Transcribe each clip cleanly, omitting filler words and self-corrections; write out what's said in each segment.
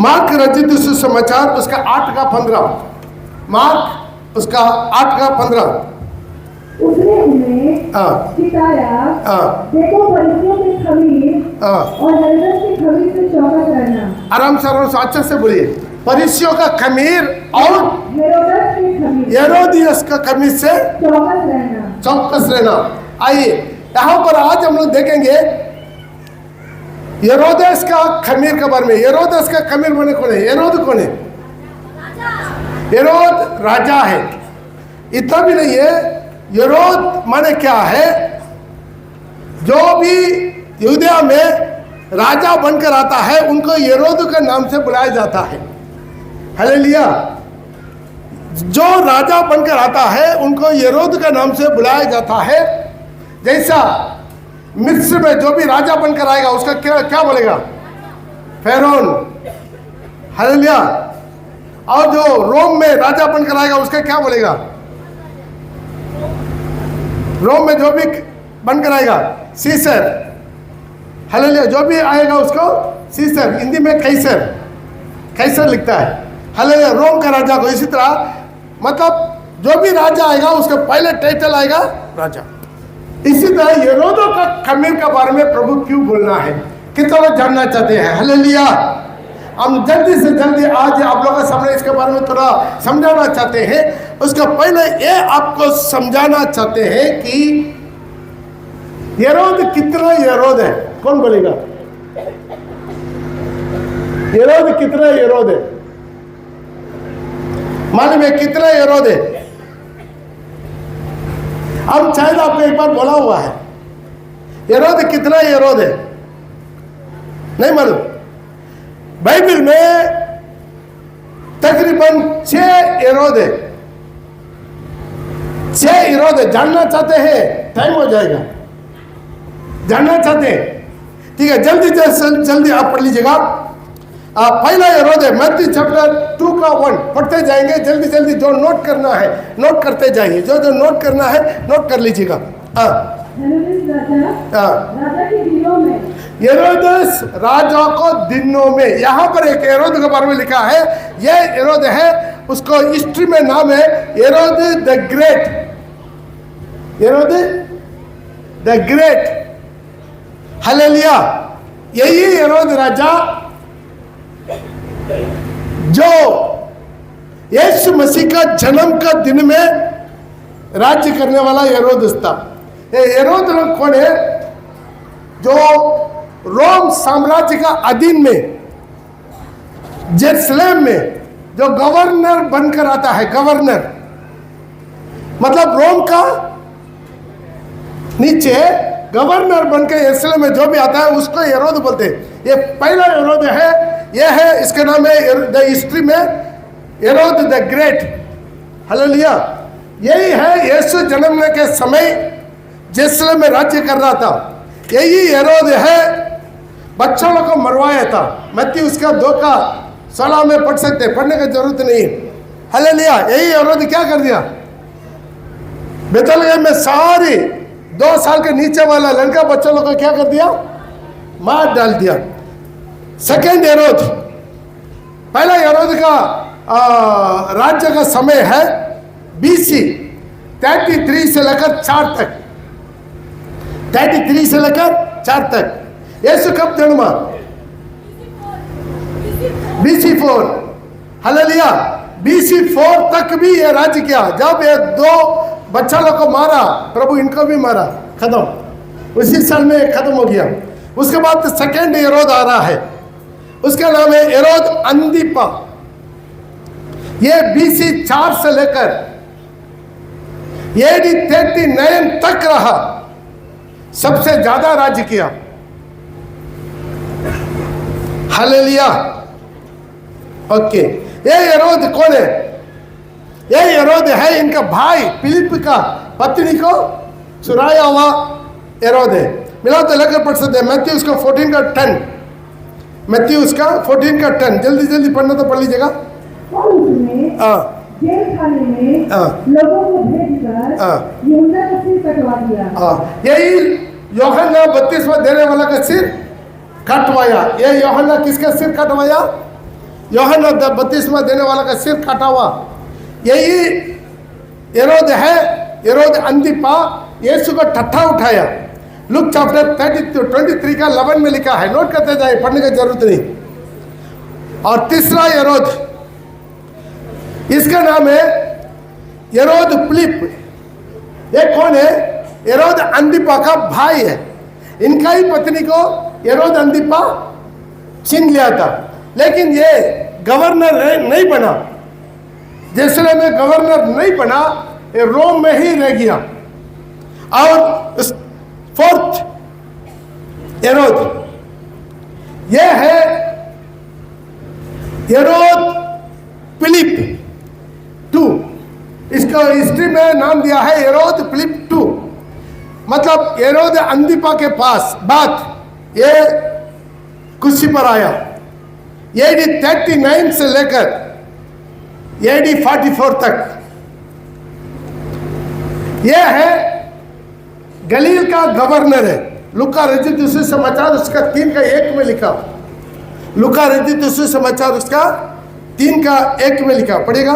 Mark रचित सुसमाचार उसका 8 का 15, मार्क उसका 8 का 15। उसने उन्हें सिखाया, देखो फरीसियों के खमीर और हेरोदेस के खमीर से चौकस रहना। आराम से अच्छे से बोलिए। फरीसियों का खमीर और हेरोदियस का खमीर से चौकस रहना। आइए यहाँ पर आज हम लोग देखेंगे हेरोदेस का खमीर के बारे में। हेरोदेस का खमीर माने कौन है? हेरोद कौन है? हेरोद राजा है। इतना भी नहीं है, हेरोद माने क्या है? जो भी यहूदिया में राजा बनकर आता है उनको हेरोद के नाम से बुलाया जाता है। हालेलुया। जो राजा बनकर आता है उनको हेरोद के नाम से बुलाया जाता है। जैसा मिस्र में जो भी राजा बनकर आएगा उसका क्या बोलेगा? फेरोन। हालेलुया। और जो रोम में राजा बनकर आएगा उसका क्या बोलेगा? रोम में जो भी बनकर आएगा सीसर। हालेलुया। जो भी आएगा उसको सीसर, हिंदी में कैसर, कैसर लिखता है। हालेलुया। रोम का राजा को। इसी तरह मतलब जो भी राजा आएगा उसका पहले टाइटल आएगा राजा। इसी तरह हेरोदों का खमीर के बारे में प्रभु क्यों बोलना है? कितना लोग जानना चाहते हैं? हालेलुया। हम जल्दी से जल्दी आज आप लोगों के सामने इसके बारे में थोड़ा समझाना चाहते हैं। उसका पहले ये आपको समझाना चाहते हैं कि हेरोद कितना हेरोद है। कौन बोलेगा? हेरोद कितना हेरोद है? मालूम है कितना हेरोद है? अब शायद आपको एक बार बोला हुआ है। हेरोद कितना हेरोद है नहीं मालूम। बाइबल में तकरीबन 6 हेरोद है। 6 हेरोद है। जानना चाहते हैं? टाइम हो जाएगा। जानना चाहते हैं? ठीक है, जल्दी आप पढ़ लीजिएगा। पहला हेरोद है मत्ती चैप्टर 2 का 1 पढ़ते जाएंगे। जल्दी जल्दी जो नोट करना है नोट करते जाइए। जो नोट करना है नोट कर लीजिएगा। हेरोदेस राजा को दिनों में। यहाँ पर एक हेरोद के बारे में लिखा है। यह हेरोद है, उसको हिस्ट्री में नाम है Herod the great. Herod the great. Hallelujah. यही हेरोद राजा जो यीशु मसीह का जन्म का दिन में राज्य करने वाला हेरोदेस था। हेरोद लोग कौन है? जो रोम साम्राज्य का अधीन में जेरूसलम में जो गवर्नर बनकर आता है। गवर्नर मतलब रोम का नीचे गवर्नर बनकर यरूशलेम में जो भी आता है उसको हेरोद बोलते हैं। ये पहला हेरोद है। यह है, इसका नाम है द हिस्ट्री में हेरोद द ग्रेट। हालेलुया। यही है यीशु जन्मने के समय जेरूसलम में राज्य कर रहा था। यही हेरोद है बच्चों लोग को मरवाया था। मत्ती उसका 2 का 16 में पढ़ सकते, पढ़ने की जरूरत नहीं। हालेलुया। यही हेरोद क्या कर दिया? बेतलहम में सारी 2 साल के नीचे वाला लड़का बच्चों लोग को क्या कर दिया? मार डाल दिया। सेकेंड हेरोद। पहला हेरोद का राज्य का समय है BC 33 से लेकर 4 तक। 33 से लेकर 4 तक। यीशु कब जन्मा? BC 4। हालेलुया। BC 4 तक भी ये राज्य किया। जब ये 2 बच्चा लोग को मारा, प्रभु इनको भी मारा, खत्म। उसी साल में खत्म हो गया। उसके बाद सेकेंड हेरोद आ रहा है। उसका नाम है हेरोद अंतिपा। ये BC 4 से लेकर AD 39 तक रहा। सबसे ज्यादा राज्य किया। हालेलुया। ओके। ये हेरोद कौन है? ये हेरोद है इनका भाई फिलिप का पत्नी को चुराया हुआ हेरोद है। मिला तो लेकर पढ़ सकते हैं। मैथ्यू उसका 14 का 10। मैथ्यू उसका 14 का 10। जल्दी जल्दी पढ़ना तो पढ़ लीजिएगा। जेल खाने में लोगों को भेजकर यूहन्ना का सिर कटवा दिया। यही यूहन्ना बपतिस्मा देने वाला का सिर कटवाया। ये यूहन्ना किसका सिर कटवाया? यूहन्ना बपतिस्मा देने वाला का सिर काटा हुआ, यही हेरोद है। हेरोद अंतिपा यीशु का ठट्ठा उठाया। लुक चैप्टर 23 का 11 में लिखा है, नोट करते जाए, पढ़ने की जरूरत नहीं। और तीसरा हेरोद, इसका नाम है हेरोद फिलिप। ये कौन है? हेरोद अंतिपा का भाई है। इनका ही पत्नी को हेरोद अंतिपा छीन लिया था, लेकिन ये गवर्नर नहीं बना, यरूशलेम में गवर्नर नहीं बना, ये रोम में ही रह गया। और फोर्थ हेरोद, ये है हेरोद फिलिप 2। इसका हिस्ट्री में नाम दिया है हेरोद फिलिप 2। मतलब हेरोद अंतिपा के पास बात ये कुर्सी पर आया। AD 39 से लेकर AD 44 तक। यह है गलील का गवर्नर है। लुका रचित समाचार उसका 3 का 1 में लिखा। लुका रचित समाचार उसका 3 का 1 में लिखा, पढ़ेगा।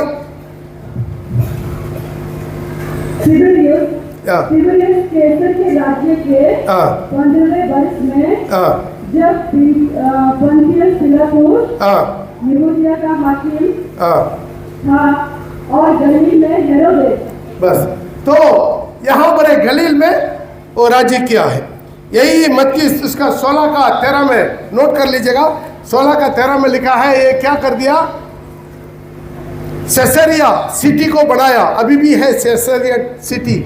तिबिरियस कैसर के राज्य के 15वें वर्ष में जब पंतियस पिलातुस यहूदिया का हाकिम था और गलील में हेरोदेस। बस, तो यहाँ पर एक गलील में वो राज्य किया है। यही मत्ती उसका 16 का 13 में नोट कर लीजिएगा। 16 का 13 में लिखा है, ये क्या कर दिया? कैसरिया सिटी को बनाया, अभी भी है कैसरिया सिटी।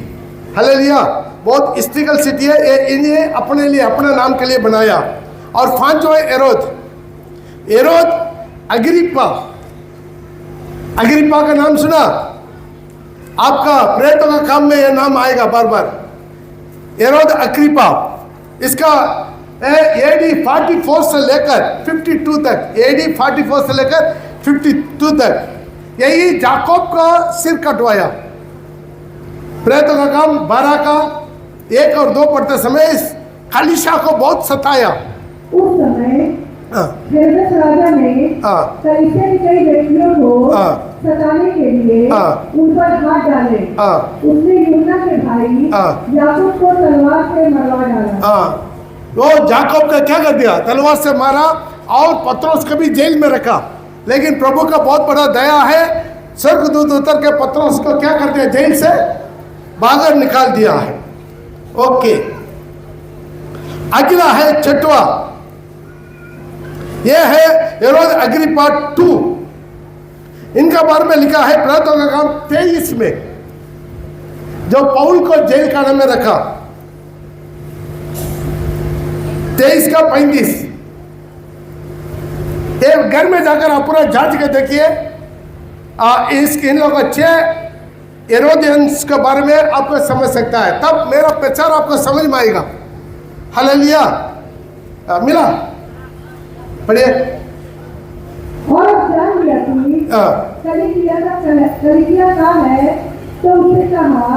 हालेलुया, बहुत हिस्ट्रिकल सिटी है। ये इन्हें अपने लिए, अपने नाम के लिए बनाया। और 5वां हेरोद, हेरोद अग्रिप्पा। अग्रिप्पा का नाम सुना? आपका प्रेरितों का काम में यह नाम आएगा बार बार, हेरोद अग्रिप्पा। इसका AD 44 से लेकर 52 तक, AD 44 से लेकर 52 तक यही याकूब का सिर कटवाया। प्रेरितों का काम 12 का 1 और 2 पढ़ते समय इस खलीशा को बहुत सताया। उस समय हेरोदेस राजा ने कलीसिया के कई व्यक्तियों को सताने के लिए उन पर हाथ डाले। उसने यूहन्ना के भाई याकूब को तलवार से मरवा डाला। वो याकूब का क्या कर दिया? तलवार से मारा। और पतरस को भी जेल में रखा। लेकिन प्रभु का बहुत बड़ा दया है, स्वर्गदूत उतर के पतरस को क्या कर दिया? जेल से बाहर निकाल दिया है। ओके, अगला है 6वां, यह है हेरोद अग्रिप्पा 2। इनका बारे में लिखा है प्रेरितों का काम 23 में, जो पौल को जेल खाने में रखा। 23 का 35। एक घर में जाकर आप पूरा जांच के देखिए। इन लोगों को 6 हेरोदियंस के बारे में आपको समझ सकता है, तब मेरा प्रचार आपको समझ में आएगा। हालेलुया, मिला, पढ़िए। और जान लिया कि कलीसिया का है, तो उसने कहा,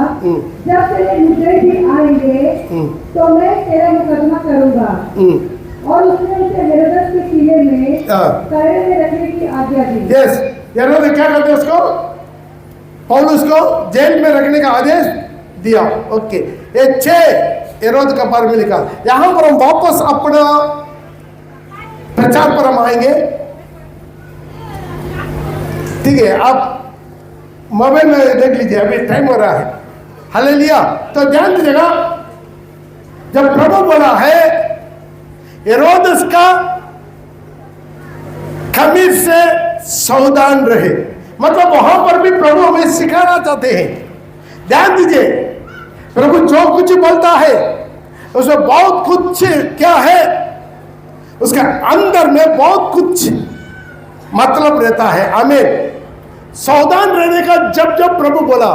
जब तेरे मुद्दे भी आएंगे तो मैं तेरा मुकदमा करूंगा। और उसने उसे हेरोदेस के किले में कैद में रखने की आज्ञा दी। यस, हेरोदेस क्या करते उसको? पौलुस को जेल में रखने का आदेश दिया। ओके, ये 6 हेरोद का बारे में लिखा। यहां पर हम वापस अपना प्रचार पर हम आएंगे। ठीक है, आप मोबाइल में देख लीजिए, अभी टाइम हो रहा है। हालेलुया, तो ध्यान दीजिएगा, जब प्रभु बोला है हेरोदेस का खमीर से सावधान रहे, मतलब वहां पर भी प्रभु हमें सिखाना चाहते हैं। ध्यान दीजिए, प्रभु जो कुछ बोलता है उसमें बहुत कुछ क्या है, उसके अंदर में बहुत कुछ मतलब रहता है। आमीन। सावधान रहने का जब जब प्रभु बोला,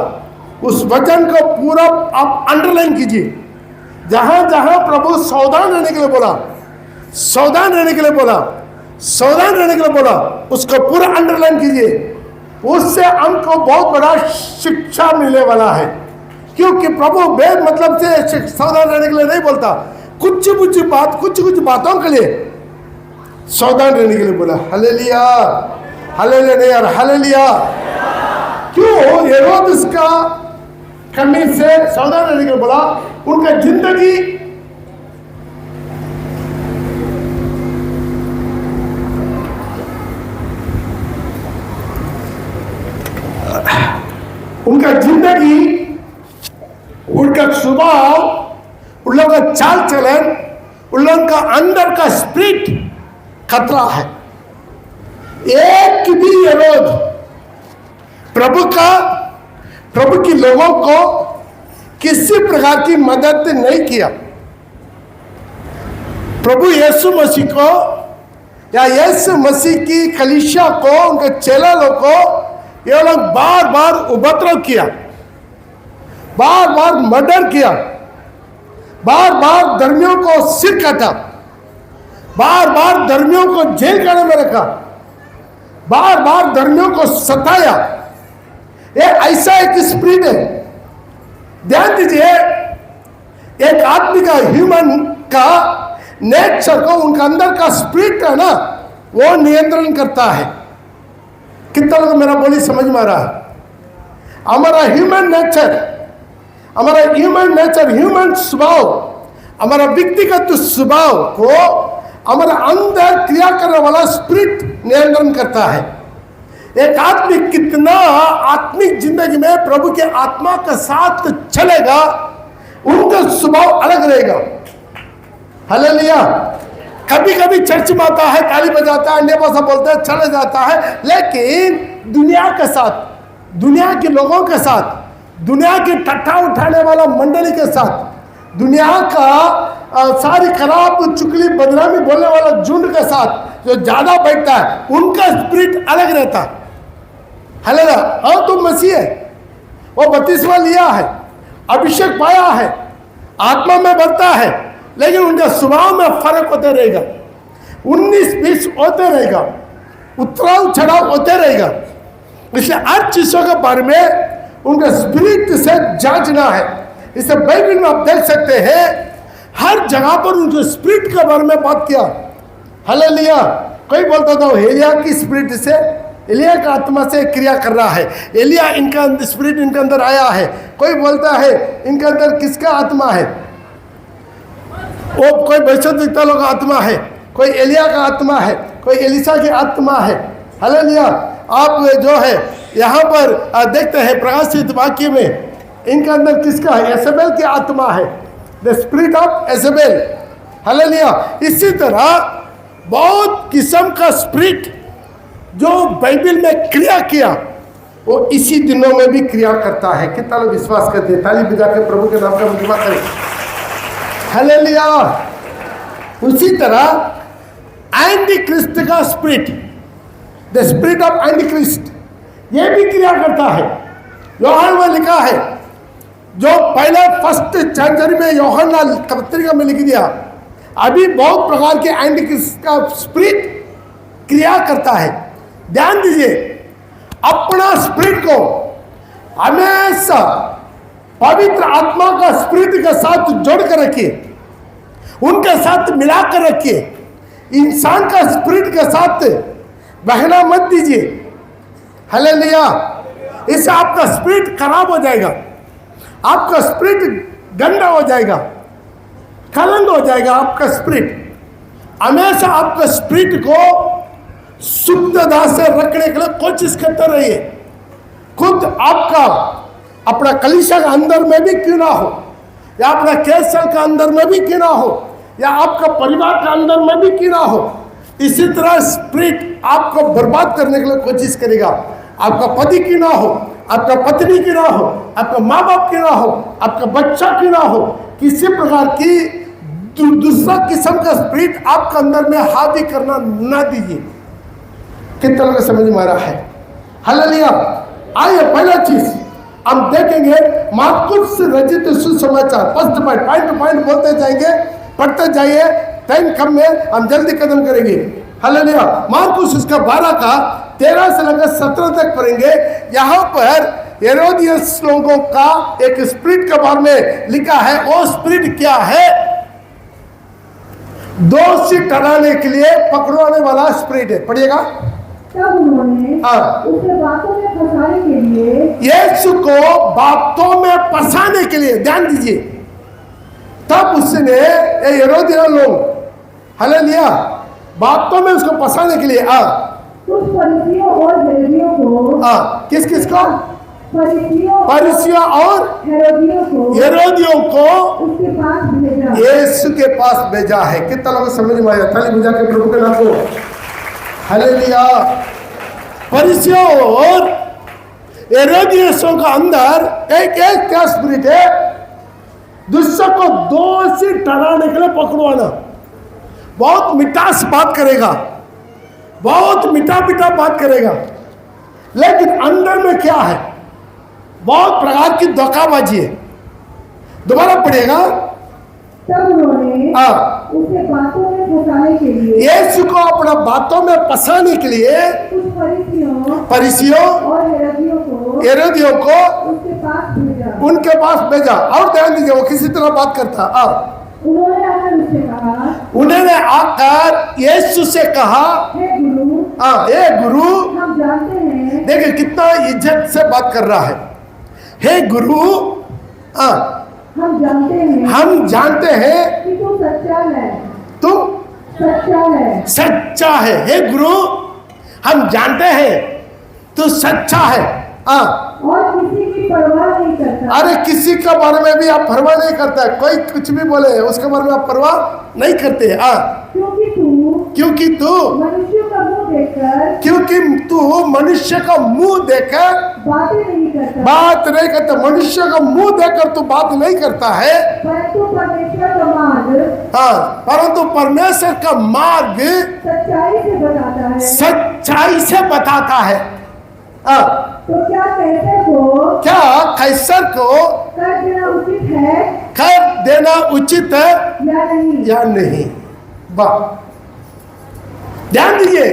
उस वचन को पूरा आप अंडरलाइन कीजिए। जहां जहां प्रभु सावधान रहने के लिए बोला, सावधान रहने के लिए बोला, सावधान रहने के लिए बोला, उसको पूरा अंडरलाइन कीजिए। उससे हमको बहुत बड़ा शिक्षा मिलने वाला है, क्योंकि प्रभु बेद मतलब से सावधान रहने के लिए नहीं बोलता, कुछ कुछ बातों के लिए सावधान रहने के लिए बोला। हालेलुया, हालेलुया नहीं यार, हालेलुया। क्यों हेरोदेस का कमी से सावधान रहने के बोला? उनका जिंदगी उनका स्वभाव, उन लोगों का चाल चलन, उन लोगों का अंदर का स्पिरिट खतरा है। एक भी विरोध प्रभु के लोगों को किसी प्रकार की मदद नहीं किया। प्रभु यीशु मसीह को या यीशु मसीह की कलीसिया को, उनके चेला लोग को ये लोग बार बार उपद्रव किया, बार बार मर्डर किया, बार बार धर्मियों को सिर काटा, बार बार धर्मियों को जेल खाने में रखा, बार बार धर्मियों को सताया। ये ऐसा एक स्पिरिट है। ध्यान दीजिए, एक आदमी का, ह्यूमन का नेचर को, उनका अंदर का स्पिरिट है ना, वो नियंत्रण करता है। कितना लोग मेरा बोली समझ में आ रहा है? हमारा ह्यूमन नेचर, ह्यूमन स्वभाव, हमारा व्यक्तिगत स्वभाव को हमारा अंदर क्रिया करने वाला स्पिरिट नियंत्रण करता है। एक आदमी कितना आत्मिक जिंदगी में प्रभु के आत्मा के साथ चलेगा, उनका स्वभाव अलग रहेगा। हालेलुया। कभी कभी चर्च में आता है, ताली बजाता है, अन्य भाषा बोलता है, चले जाता है, लेकिन दुनिया के साथ, दुनिया के लोगों के साथ, दुनिया की टट्टा उठाने वाला मंडली के साथ, दुनिया का सारी खराब चुगली बदनामी बोलने वाला झुंड के साथ जो ज्यादा बैठता है, उनका स्पिरिट अलग रहता है। हालेलुया। हाँ, तुम मसीह है, वो बपतिस्मा लिया है, अभिषेक पाया है, आत्मा में बढ़ता है, लेकिन उनका स्वभाव में फर्क होते रहेगा, 19-20 होते रहेगा, उतराव चढ़ाव होते रहेगा। इसलिए हर चीजों के बारे में उनका स्पिरिट से जांचना है। इसे बाइबल में आप देख सकते हैं, हर जगह पर उनके स्पिरिट के बारे में बात किया। हालेलुया। कोई बोलता था एलिया की स्पिरिट से, एलिया का आत्मा से क्रिया कर रहा है, एलिया इनका स्पिरिट इनके अंदर आया है। कोई बोलता है इनके अंदर किसका आत्मा है, वो कोई भविष्यद्वक्ता लोग का आत्मा है, कोई एलिया का आत्मा है, कोई एलिसा की आत्मा है। हालेलुया। आप जो है यहाँ पर देखते हैं प्रकाशित वाक्य में, इनके अंदर किसका है? एजेबेल की आत्मा है, द स्पिरिट ऑफ एजेबेल। हालेलुया। इसी तरह बहुत किस्म का स्पिरिट जो बाइबल में क्रिया किया, वो इसी दिनों में भी क्रिया करता है। कितना लोग विश्वास करते हैं? ताली बजा के प्रभु के नाम का महिमा करें। हालेलुया। उसी तरह एंटी क्रिस्ट का spirit, the spirit of anti Christ, ये भी क्रिया करता है। यूहन्ना में लिखा है, जो पहले फर्स्ट चैप्टर में यूहन्ना पत्रिका में लिख दिया, अभी बहुत प्रकार के एंटी क्रिस्ट का स्पिरिट क्रिया करता है। ध्यान दीजिए, अपना स्पिरिट को हमेशा पवित्र आत्मा का स्पिरिट के साथ जोड़ कर रखिए, उनके साथ मिलाकर रखिए। इंसान का स्पिरिट के साथ बहना मत दीजिए। हालेलुया। इससे आपका स्पिरिट खराब हो जाएगा, आपका स्पिरिट गंदा हो जाएगा, कलंक हो जाएगा। आपका स्पिरिट हमेशा आपका स्पिरिट को शुद्धता से रखने के लिए कोशिश करते रहिए। खुद आपका अपना कलीसिया का अंदर में भी क्यों ना हो, या अपना कैसल का अंदर में भी क्यों ना हो, या आपका परिवार का अंदर में भी क्यों ना हो, इसी तरह स्पिरिट आपको बर्बाद करने के लिए कोशिश करेगा। आपका पति क्यों ना हो, आपका पत्नी क्यों ना हो, आपका माँ बाप क्यों ना हो, आपका बच्चा क्यों ना हो, किसी प्रकार की दूसरा किस्म का स्पिरिट आपके अंदर में हावी करना ना दीजिए। कितना लोग समझ में आ रहा है? हालेलुया। आइए पहला चीज हम देखेंगे, मार्कुस रचित सुसमाचार। फर्स्ट पॉइंट टू पॉइंट बोलते जाएंगे, पढ़ते जाइए, टाइम कम में हम जल्दी कदम करेंगे। हालेलुया। मार्कुस उसका 12 का 13 से लेकर 17 तक पढ़ेंगे। यहाँ पर हेरोदियस लोगों का एक स्पिरिट के बारे में लिखा है। वो स्पिरिट क्या है? दोषी ठहराने के लिए पकड़वाने वाला स्पिरिट है। पढ़िएगा। तब उन्होंने उसे बातों में फंसाने के लिए, यीशु को बातों में फंसाने के लिए, ध्यान दीजिए, तब उसने हेरोदिया लोग, हालेलुया, बातों में उसको फंसाने के लिए कुछ फरीसियों और हेरोदियों को, किस किस को? फरीसियों और हेरोदियों को उसके पास भेजा, यीशु के पास भेजा है। कितना लोग समझ में आया? ताली बजा के प्रभु के नाम को हालेलुया। फरीसियों और हेरोदियों का अंदर एक क्या स्पिरिट है? दूसरे को दोषी ठहराने के लिए पकड़वाना। बहुत मिठास बात करेगा, बहुत मीठा बात करेगा, लेकिन अंदर में क्या है? बहुत प्रकार की धोखाबाजी है। दोबारा पढ़ेगा। तब उन्होंने उसे बातों में फंसाने के लिए, यीशु को अपना बातों में फंसाने के लिए कुछ फरीसियों और हेरोदियों को उसके पास भेजा, उनके पास भेजा। और ध्यान दीजिए, वो किसी तरह बात करता। उन्होंने आकर उससे कहा, उन्होंने आकर यीशु से कहा, हे गुरु, हे गुरु, हम जानते हैं, देखिए कितना इज्जत से बात कर रहा है। हे गुरु, हम जानते हैं कि तू सच्चा है, तुम सच्चा है। हे गुरु, हम जानते हैं तू सच्चा है। और किसी की परवाह नहीं करता। अरे किसी के बारे में भी आप परवाह नहीं करता है। कोई कुछ भी बोले उसके बारे में आप परवाह नहीं करते। क्योंकि तू मनुष्य का मुंह देखकर, क्योंकि तू मनुष्य का मुंह देखकर बात नहीं करता। मनुष्य का मुंह देखकर तू बात नहीं करता है, परंतु परमेश्वर का मार्ग, परंतु परमेश्वर का मार्ग सच्चाई से बताता है। तो क्या कैसर को कर देना उचित है, कर देना उचित है या नहीं? वाह, ध्यान दीजिए।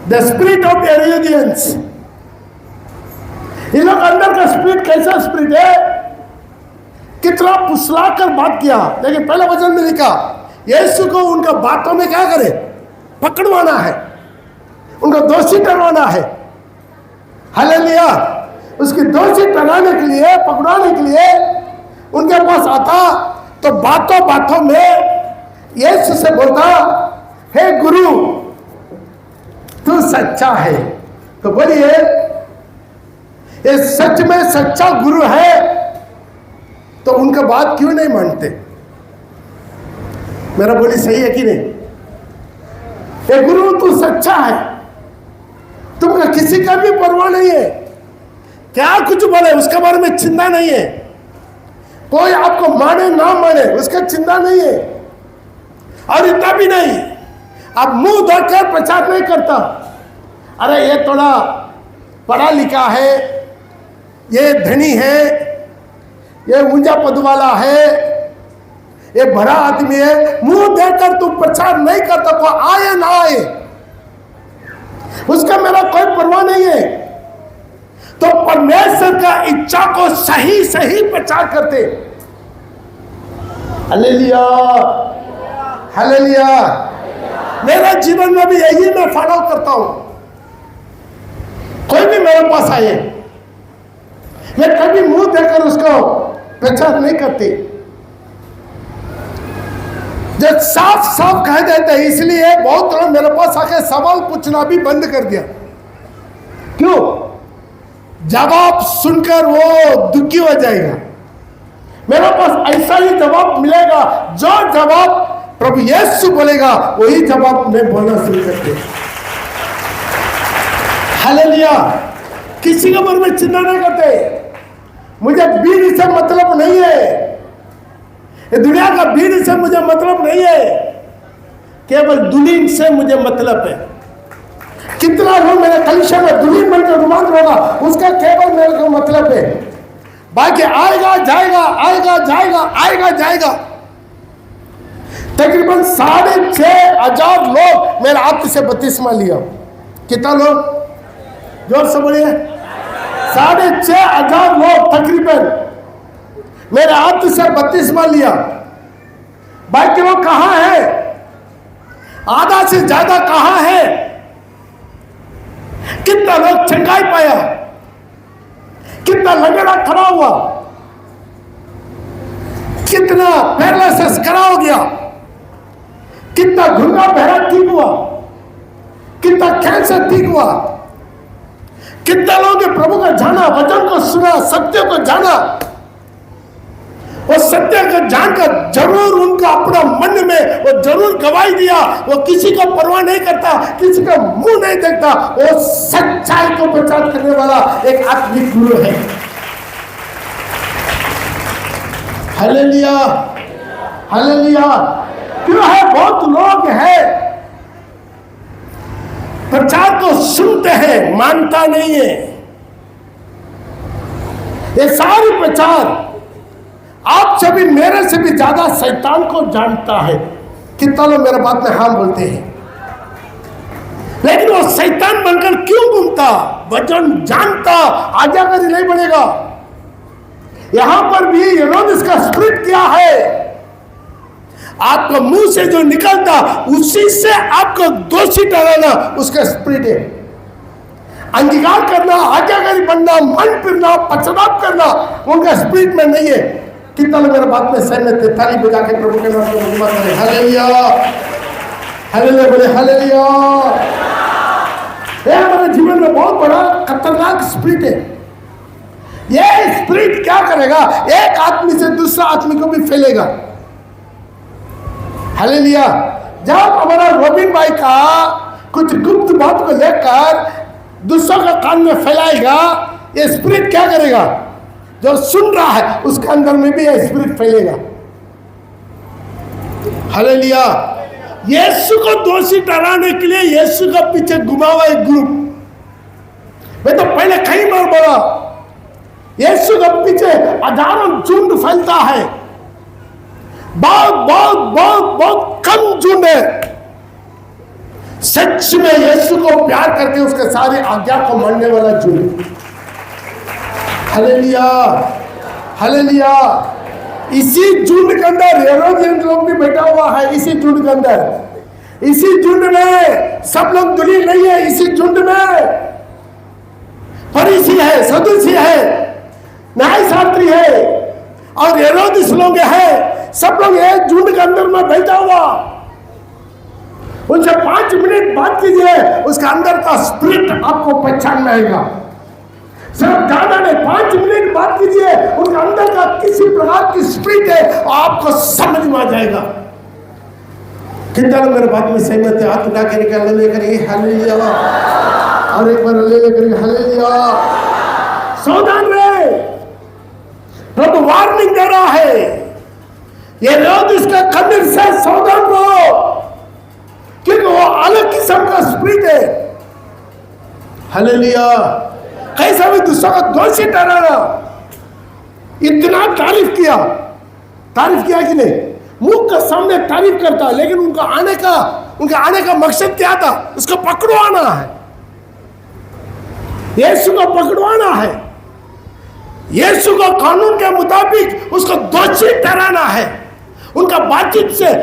द स्पिरिट ऑफ हेरोदियंस, इन लोग अंदर का स्पिरिट कैसा स्पिरिट है? कितना फुसला कर बात किया, लेकिन पहले वचन में लिखा यीशु को उनका बातों में क्या करे? पकड़वाना है, उनका दोषी ठहराना है। हालेलुया। उसकी दोषी ठहराने के लिए, पकड़वाने के लिए उनके पास आता, तो बातों में यीशु से बोलता, हे गुरु, तू सच्चा है। तो बोलिए, ये सच में सच्चा गुरु है, तो उनका बात क्यों नहीं मानते? मेरा बोली सही है कि नहीं? ये गुरु तू सच्चा है, तुमको किसी का भी परवाह नहीं है, क्या कुछ बोले उसके बारे में चिंता नहीं है, कोई आपको माने ना माने उसका चिंता नहीं है। और इतना भी नहीं, आप मुंह धोकर प्रचार नहीं करता। अरे ये थोड़ा पढ़ा लिखा है, ये धनी है, ये ऊंचा पद वाला है, ये बड़ा आदमी है, मुंह देकर तू प्रचार नहीं करता, को आए ना आए उसका मेरा कोई परवाह नहीं है। तो परमेश्वर का इच्छा को सही प्रचार करते। Hallelujah, hallelujah. मेरे जीवन में भी यही मैं फॉलो करता हूं। कोई भी मेरे पास आए, मैं कभी मुंह देकर उसको प्रचार नहीं करती। जब साफ कह देते हैं, इसलिए बहुत लोग मेरे पास आके सवाल पूछना भी बंद कर दिया। क्यों? जवाब सुनकर वो दुखी हो जाएगा। मेरे पास ऐसा ही जवाब मिलेगा, जो जवाब प्रभु यीशु बोलेगा वही जवाब मैं बोलना शुरू करते। हालेलुया। किसी के बारे में चिंता नहीं करते। मुझे बीन से मतलब नहीं है, ये दुनिया का भीड़ से मुझे मतलब नहीं है, केवल दुल्हन से मुझे मतलब है। कितना लोग मेरे कलीसिया में दुल्हन बनकर रुमाल होगा, उसका केवल मेरे को मतलब है। बाकी आएगा जाएगा, आएगा जाएगा, आएगा जाएगा। तकरीबन 6,500 लोग मेरे हाथ से बपतिस्मा लिया। कितना लोग? जोर से बोलिए। 6,500 लोग तकरीबन मेरे हाथ से बपतिस्मा लिया। बाकी लोग कहां है? आधा से ज्यादा कहां है? चंगाई पाया, कितना लंगड़ा खड़ा हुआ, कितना पैरालिसिस खड़ा हो गया, कितना घुंगा बहरा ठीक हुआ, कितना कैंसर ठीक हुआ, कितना लोगों ने प्रभु का जाना, वचन को सुना, सत्य को जाना, वो सत्य को जानकर जरूर उनका अपना मन में वो जरूर गवाही दिया। वो किसी को परवाह नहीं करता, किसी का मुंह नहीं देखता, वो सच्चाई को प्रचार करने वाला एक आत्मिक गुरु है। Hallelujah, hallelujah. क्यों है बहुत लोग हैं प्रचार को सुनते हैं, मानता नहीं है। ये सारी प्रचार आप सभी मेरे से भी ज्यादा शैतान को जानता है। कितना लोग मेरे बात में हाँ बोलते हैं, लेकिन वो शैतान बनकर क्यों घूमता? वचन जानता, आज्ञाकारी नहीं बनेगा। यहां पर भी हेरोदेस का स्पिरिट क्या है? आपका मुंह से जो निकलता उसी से आपको दोषी ठहराना उसका स्पिरिट है। अंगीकार करना, आज्ञाकारी बनना, मन फिरना, पश्चाताप करना उनका स्पिरिट में नहीं है। कितना लोग मेरे बात में सहमत थे? ताली बजा के प्रभु के नाम को महिमा करें। हालेलुया, हालेलुया, बोले हालेलुया। ये हमारे जीवन में बहुत बड़ा खतरनाक स्पिरिट है। ये स्पिरिट क्या करेगा? एक आदमी से दूसरा आदमी को भी फैलेगा। हालेलुया। जब हमारा रोबिन भाई का कुछ गुप्त बात को लेकर दूसरों का कान में फैलाएगा, ये स्पिरिट क्या करेगा? जो सुन रहा है उसके अंदर में भी यह स्पिरिट फैलेगा। हालेलुया। यीशु को दोषी ठहराने के लिए यीशु का पीछे घुमा हुआ एक ग्रुप, मैं तो पहले कई बार बोला, यीशु के पीछे हजारों झुंड फैलता है। बहुत बहुत बहुत बहुत कम झुंड है सच में यीशु को प्यार करके उसके सारी आज्ञा को मानने वाला झुंड। Hallelujah, hallelujah. इसी झुंड के अंदर हेरोदियन लोग भी बैठा हुआ है। इसी झुंड के अंदर, इसी झुंड में सब लोग दुली नहीं है। इसी झुंड में फरीसी है, सदूसी है, न्यायशास्त्री है और हेरोदिस लोग है। सब लोग एक झुंड के अंदर में बैठा हुआ। उनसे 5 मिनट बात कीजिए, उसका अंदर का स्पिरिट आपको पहचान में आएगा। सिर्फ ज्यादा नहीं, 5 मिनट बात कीजिए, उनका अंदर का किसी प्रकार की स्पिरिट है आपको समझ में आ जाएगा। कितना लोग मेरे बात में सहमत है? हाथ उठा के निकाल करेंगे हालेलुया, और एक बार ले करेंगे हालेलुया। सावधान रहे, प्रभु वार्निंग दे रहा है। ये लोग इसका खंडर से सावधान रहो, क्योंकि वो अलग किस्म का स्पिरिट है। हालेलुया। कैसा भी दूसरों का दोषी ठहराना। इतना तारीफ किया कि नहीं? मुंह के सामने तारीफ करता, लेकिन उनका आने का मकसद क्या था? उसको पकड़वाना है, यीशु को पकड़वाना है, यीशु को कानून के मुताबिक उसको दोषी ठहराना है, उनका बातचीत से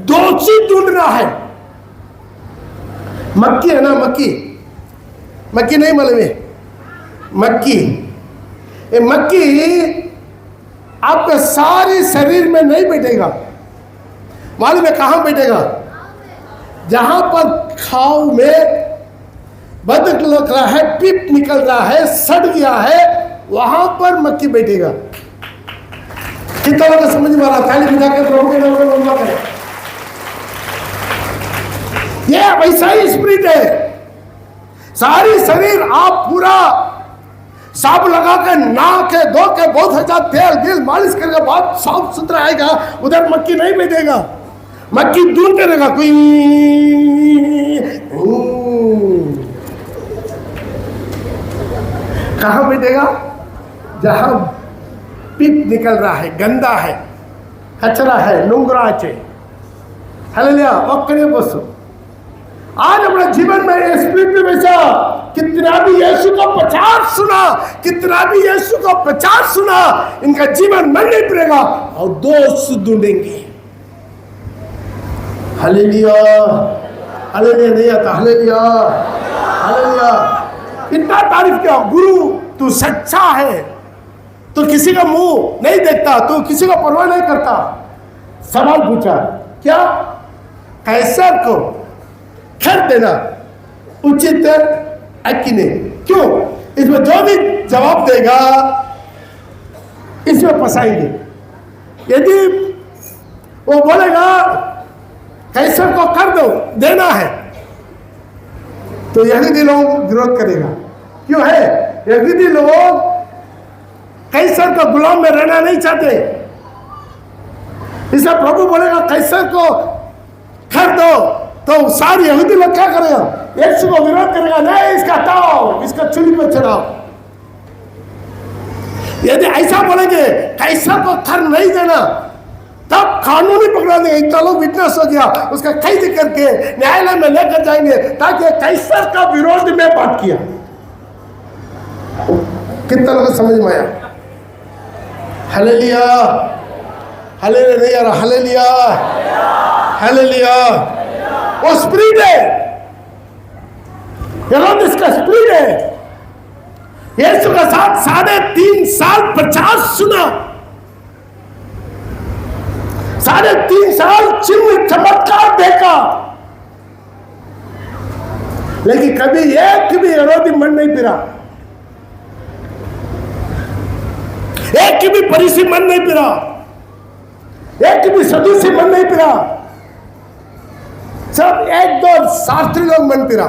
दोषी ढूंढना है। मक्की है ना, मक्की नहीं मालूम है? मक्की, ये मक्की आपके सारे शरीर में नहीं बैठेगा। मालूम है कहां बैठेगा? जहां पर खाओ में बदक लग रहा है, पीप निकल रहा है, सड़ गया है, वहां पर मक्खी बैठेगा। कितना लोग समझ में आ रहा? थाली बिठा के प्रभु के नाम में महिमा करें। ये वैसा ही स्पिरिट है। सारी शरीर आप पूरा साबुन लगा के नहा के धो के बहुत अच्छा तेल गिल मालिश करके बहुत साफ सुथरा आएगा, उधर मक्खी नहीं बैठेगा। मक्खी दूर करेगा कोई, कहां बैठेगा? जहां पिप निकल रहा है, गंदा है, कचरा है, लुंगरा है। हालेलुया। ओकरे बसो आज अपने जीवन में स्पिरिट में वैसा, कितना भी यीशु का प्रचार सुना, कितना भी यीशु का प्रचार सुना, इनका जीवन मन नहीं पड़ेगा और दोष ढूंढेंगे। हालेलुया, हालेलुया नहीं आता, हालेलुया, हालेलुया। इतना तारीफ किया, गुरु तू सच्चा है, तू किसी का मुंह नहीं देखता, तू किसी को परवाह नहीं करता। सवाल पूछा, क्या कैसर को खैर देना उचित है कि नहीं? क्यों? इसमें जो भी जवाब देगा इसमें फंसाएंगे। यदि वो बोलेगा कैसर को कर दो, देना है, तो यहूदी लोग विरोध करेगा। क्यों है? यहूदी लोग कैसर का गुलाम में रहना नहीं चाहते। इसलिए प्रभु बोलेगा कैसर को कर दो, तो सारे यहूदी लोग क्या करेगा? यीशु को विरोध करेगा, नहीं इसका हटाओ, इसका चूल्हे पर चढ़ाओ। यदि ऐसा बोलेंगे कैसर को कर नहीं देना, तब कानूनी पकड़ा देंगे। इतना लोग विटनेस हो गया, उसका कैद करके न्यायालय में लेकर जाएंगे, ताकि कैसर का विरोध में बात किया। कितना लोग समझ में आया? हालेलुया, हालेलुया नहीं आ रहा, हालेलुया, हालेलुया। वो स्प्रिट है, हेरोदेस का स्प्रिट है। यीशु का साथ 3.5 साल प्रचार सुना, 3.5 साल चिन्ह चमत्कार देखा, लेकिन कभी एक भी हेरोदी मन नहीं फिरा, एक भी फरीसी मन नहीं फिरा, एक भी सदूसी मन नहीं फिरा, सब 1-2 शास्त्री लोग मन फिरा।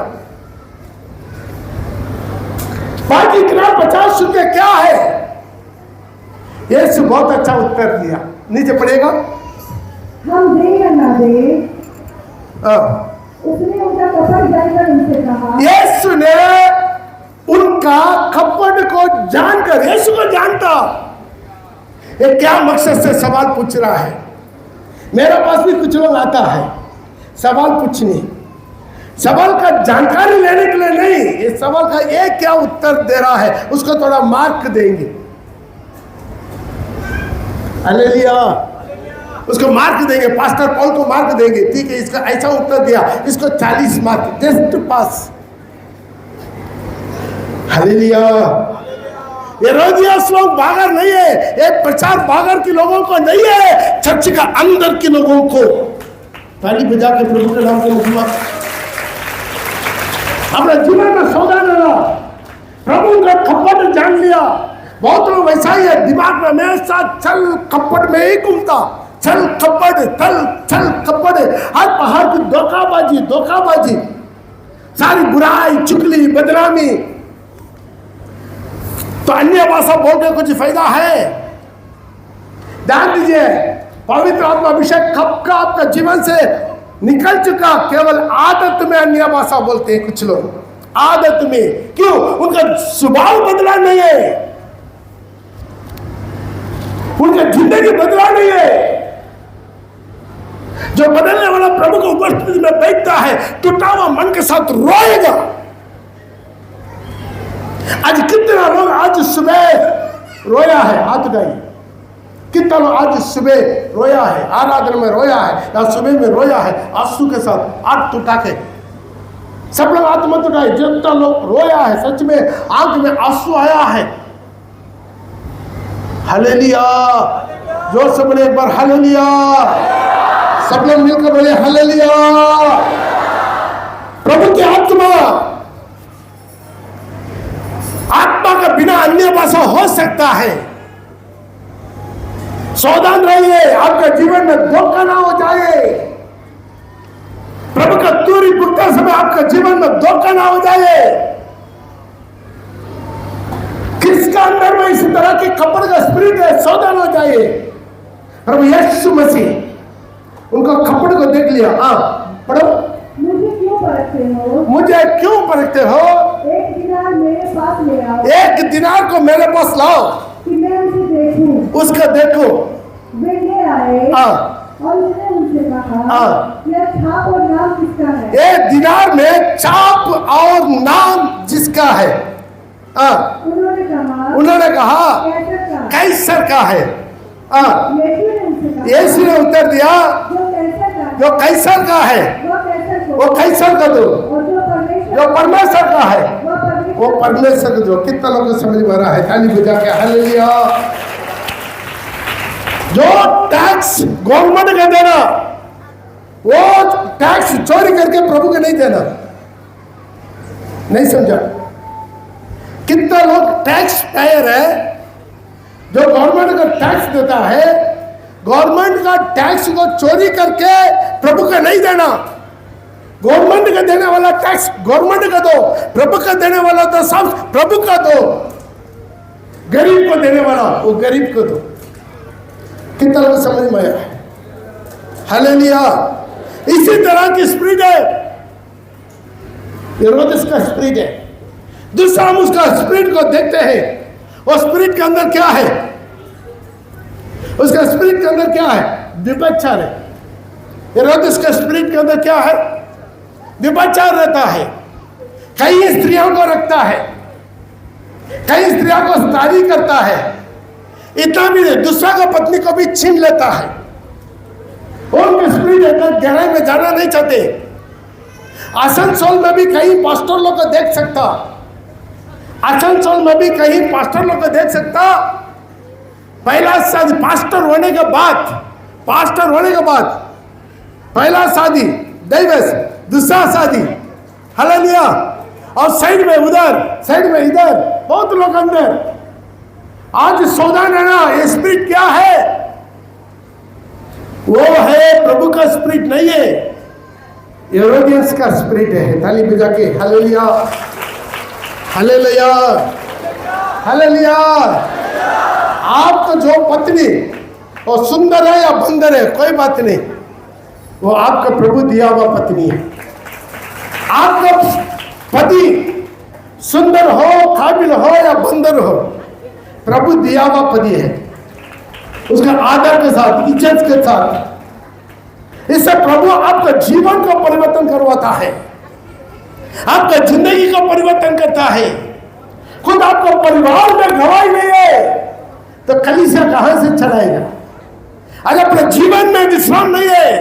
बाकी इतना 50 शुद्ध क्या है? यीशु बहुत अच्छा उत्तर दिया। नीचे पड़ेगा, हम दे या ना दे, उसने उनका कपट जानकर उनसे कहा। यीशु ने उनका कपट को जानकर, यीशु को जानता, ये क्या मकसद से सवाल पूछ रहा है। मेरे पास भी कुछ लोग आता है सवाल पूछने, सवाल का जानकारी लेने के लिए नहीं, ये सवाल का एक क्या उत्तर दे रहा है, उसको थोड़ा मार्क देंगे। हालेलुया, उसको मार्क देंगे, पास्टर पॉल को मार्क देंगे, ठीक है इसका ऐसा उत्तर दिया, इसको 40 मार्क, जस्ट पास। हालेलुया। हेरोदियास लोग बागर नहीं है, एक प्रचार बागर के लोगों को नहीं है, चर्च का अंदर के लोगों को। ताली बजा के प्रभु के नाम को मुकम्मल अपने जीवन में सौदा लेना, प्रभु का कपट जान लिया। बहुत लोग वैसा ही है, दिमाग में हमेशा छल कपट में ही घूमता, छल कपट, छल कपट, हर पहाड़ की धोखाबाजी, धोखाबाजी, सारी बुराई, चुगली, बदनामी। तो अन्य भाषा बोल के कुछ फायदा है? ध्यान दीजिए, पवित्र आत्मा अभिषेक कब का आपका जीवन से निकल चुका, केवल आदत में अन्य भाषा बोलते हैं कुछ लोग, आदत में। क्यों? उनका स्वभाव बदला नहीं है, उनका जिंदगी बदला नहीं है। जो बदलने वाला प्रभु को उपस्थिति में बैठता है, टूटा हुआ मन के साथ रोएगा। आज कितना लोग आज सुबह रोया है, हाथ उठाइए। कितना लोग आज सुबह रोया है, आराधना में रोया है, या सुबह में रोया है, आंसू के साथ हाथ उठा के। सब लोग हाथ मत उठाए। जितना लोग रोया है, सच में आंख में आंसू आया है। हालेलुया, जोर से बोले एक बार हालेलुया। सब लोग मिलकर बोले हालेलुया। प्रभु की आत्मा का बिना अन्य भाषा हो सकता है। सावधान रहिए, आपके जीवन में धोखा ना हो जाए। प्रभु का दूरी भुगतने समय आपके जीवन में धोखा ना हो जाए। किसका अंदर में इस तरह के कपड़ का स्पिरिट है, सावधान हो जाए। प्रभु यीशु मसीह उनका कपड़ को देख लिया। पढ़ो, मुझे क्यों परखते हो? मुझे क्यों परखते हो? एक दिनार मेरे पास ले आओ, एक दिनार को मेरे पास लाओ कि मैं उसे देखूं। उसका देखो। वे ले आए और उसने उनसे कहा, यह छाप और नाम किसका है? एक दिनार में छाप और नाम जिसका है। उन्होंने कहा कैसर का है। यीशु ने उत्तर दिया, जो कैसर का है वो कैसर का दो, जो परमेश्वर का है वो परमेश्वर जो कितना लोगों को समझ में आ रहा है? ताली बजा के हालेलुया। जो टैक्स गवर्नमेंट का देना, वो टैक्स चोरी करके प्रभु को नहीं देना। नहीं समझा? कितना लोग टैक्स पेयर है जो गवर्नमेंट का टैक्स देता है, गवर्नमेंट का टैक्स को चोरी करके प्रभु को नहीं देना। गवर्नमेंट का देने वाला टैक्स गवर्नमेंट का दो, प्रभु का देने वाला तो सब प्रभु का दो। गरीब को देने वाला वो गरीब को दो। कितना लोग समझ में आया? हालेलुया। इसी तरह की स्पिरिट है, हेरोदेस का स्पिरिट है। दूसरा हम उसका स्पिरिट को देखते हैं, और स्पिरिट के अंदर क्या है? उसका स्पिरिट के अंदर क्या है? व्यभिचार है। हेरोदेस का स्पिरिट के अंदर क्या है? व्यभिचार रहता है। कई स्त्रियों को रखता है, कई स्त्रियों को तारी करता है। इतना भी नहीं, दूसरा का पत्नी को भी छीन लेता है। उनके स्पिरिट है, गहराई में जाना नहीं चाहते। आसनसोल में भी कई पास्टर लोग को देख सकता, आसनसोल में भी कई पास्टर लोग को देख सकता। पहला शादी पास्टर होने के बाद पहला शादी दैवस, दूसरा शादी हालेलुया, और साइड में उधर, साइड में इधर, बहुत लोग अंदर। आज सावधान रहना, ये स्पिरिट क्या है? वो है प्रभु का स्पिरिट नहीं है, हेरोदियस का स्पिरिट है। ताली बजा के हालेलुया, हालेलुया, हालेलुया। आपको जो पत्नी और सुंदर है या बंदर है कोई बात नहीं, वो आपका प्रभु दिया हुआ पत्नी है। आपका पति सुंदर हो, काबिल हो या बंदर हो, प्रभु दिया हुआ पति है। उसका आदर के साथ, इज्जत के साथ। इससे प्रभु आपका जीवन का परिवर्तन करवाता है, आपका जिंदगी का परिवर्तन करता है। खुद आपको परिवार में गवाही नहीं है तो कलीसिया कहां से चलाएगा? अगर अपने जीवन में विश्राम नहीं है,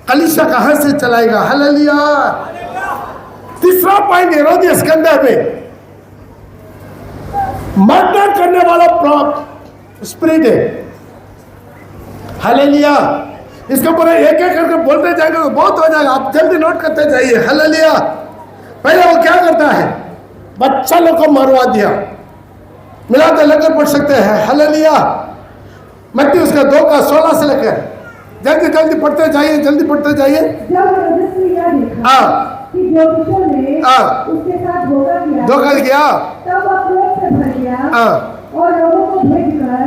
कलीसिया कहां से चलाएगा? हालेलुया। तीसरा पॉइंट हेरोदियस के अंदर में मर्डर करने वाला स्पिरिट है। हालेलुया। इसके ऊपर एक एक करके बोलते जाएंगे तो बहुत हो जाएगा, आप जल्दी नोट करते जाइए। हालेलुया। पहले वो क्या करता है? बच्चा लोग को मरवा दिया। मिलाते लेकर पढ़ सकते हैं। हालेलुया। मत्ती उसका 2:16 से लेकर जल्दी जल्दी पढ़ते जाइए, जल्दी पढ़ते जाइए। कि ज्योतिषों ने उसके साथ धोखा किया, तब वह क्रोध से भर गया और लोगों को भेजकर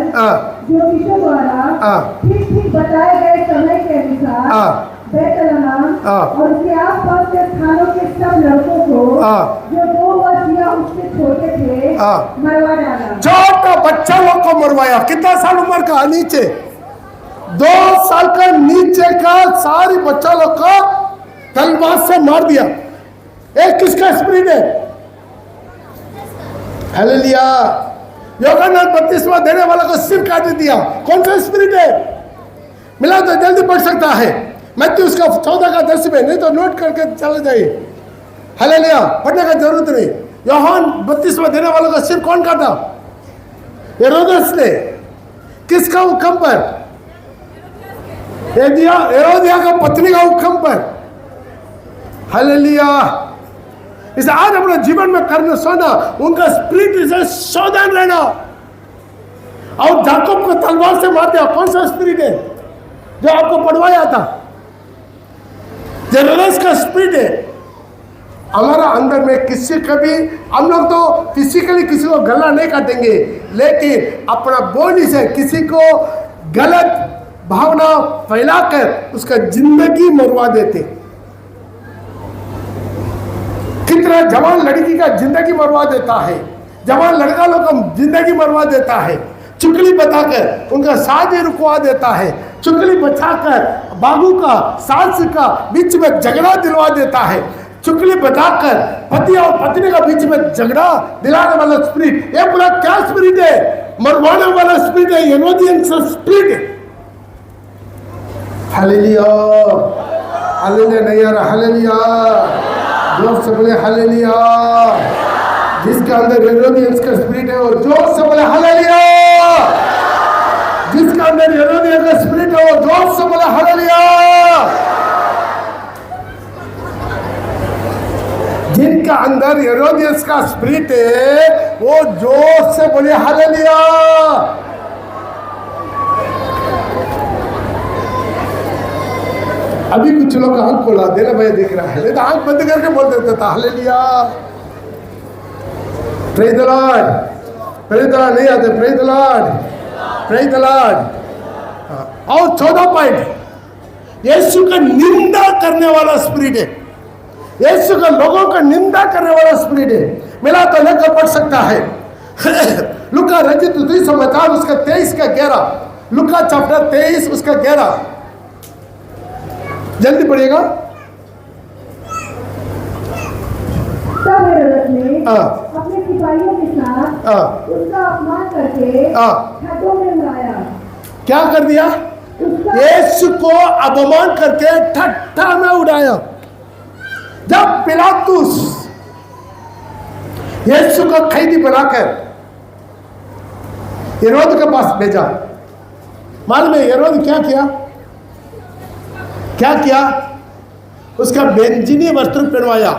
ज्योतिषों द्वारा ठीक ठीक बताए गए समय के अनुसार बैतलहम और उसके आसपास के स्थानों के सब लड़कों को जो 2 वर्ष या उससे छोटे थे मरवा डाला। छोटा बच्चा लोग को मरवाया। कितना साल उम्र का? नीचे 2 साल का नीचे का सारी बच्चा लोग को तलवार से मार दिया। एक किसका स्पिरिट है? हालेलुया। यूहन्ना बपतिस्मा देने वाला को सिर काट दिया। कौन सा स्पिरिट है? मिला तो जल्दी पढ़ सकता है। मत्ती उसका 14:10 में, नहीं तो नोट करके चले जाइए। हालेलुया। पढ़ने का जरूरत नहीं। यूहन्ना बपतिस्मा देने वाला का सिर कौन काटा? हेरोदेस ने। किसका हुक्म पर? हेरोदिया का पत्नी का हुक्म पर। हालेलुया। इसे आज अपने जीवन में करना सोना, उनका स्पिरिट इसे सावधान रहना। और जाकोब को तलवार से मार दिया। कौन सा स्पिरिट है जो आपको पढ़वाया था? हेरोदेस का स्पिरिट है। हमारा अंदर में किसी कभी, हम लोग तो फिजिकली किसी को गला नहीं काटेंगे, लेकिन अपना बोली से किसी को गलत भावना फैलाकर उसका जिंदगी मरवा देते। कितना जवान लड़की का जिंदगी मरवा देता है, जवान लड़का लोग का जिंदगी मरवा देता है। चुगली बताकर उनका शादी रुकवा देता है। चुगली बचाकर बाबू का, सास का बीच में झगड़ा दिलवा देता है। चुगली बताकर पति और पत्नी का बीच में झगड़ा दिलाने वाला स्पिरिट, ये पूरा क्या स्पिरिट है? मरवाने वाला स्पिरिट है, हेरोदियस स्पिरिट है। हालेलुया। हालेलुया नहीं आ रहा? हालेलुया। जोर से बोले हालेलुया, जिसके अंदर हेरोदियस का स्पिरिट है वो जोर से बोले हालेलुया। जिसके अंदर हेरोदियस का स्पिरिट है वो जोर से बोले हालेलुया। जिनका अंदर हेरोदियस का स्पिरिट है वो जोर से बोले हालेलुया। अभी कुछ लोग आंख खोला देना भैया दिख रहा है, तो आंख बंद करके बोल देता था hallelujah, praise the Lord, praise the Lord. नहीं आते praise the Lord, praise the Lord. और 14 पॉइंट, यीशु का निंदा करने वाला स्पिरिट है। यीशु का लोगों का निंदा करने वाला स्पिरिट है। मिला तो लेकर पढ़ सकता है लुका रचित समाचार उसका 23 का 11, लुका चैप्टर 23 उसका 11, जल्दी पढ़िएगा। तब हेरोदेस ने अपने सिपाहियों के साथ उसका अपमान करके ठट्ठों में उड़ाया। क्या कर दिया? यीशु को अपमान करके ठट्ठा में उड़ाया। जब पिलातुस यीशु को कैदी बनाकर हेरोद के पास भेजा, मालूम है हेरोद क्या किया? क्या किया? उसका बेंजीनी वस्त्र पहनवाया,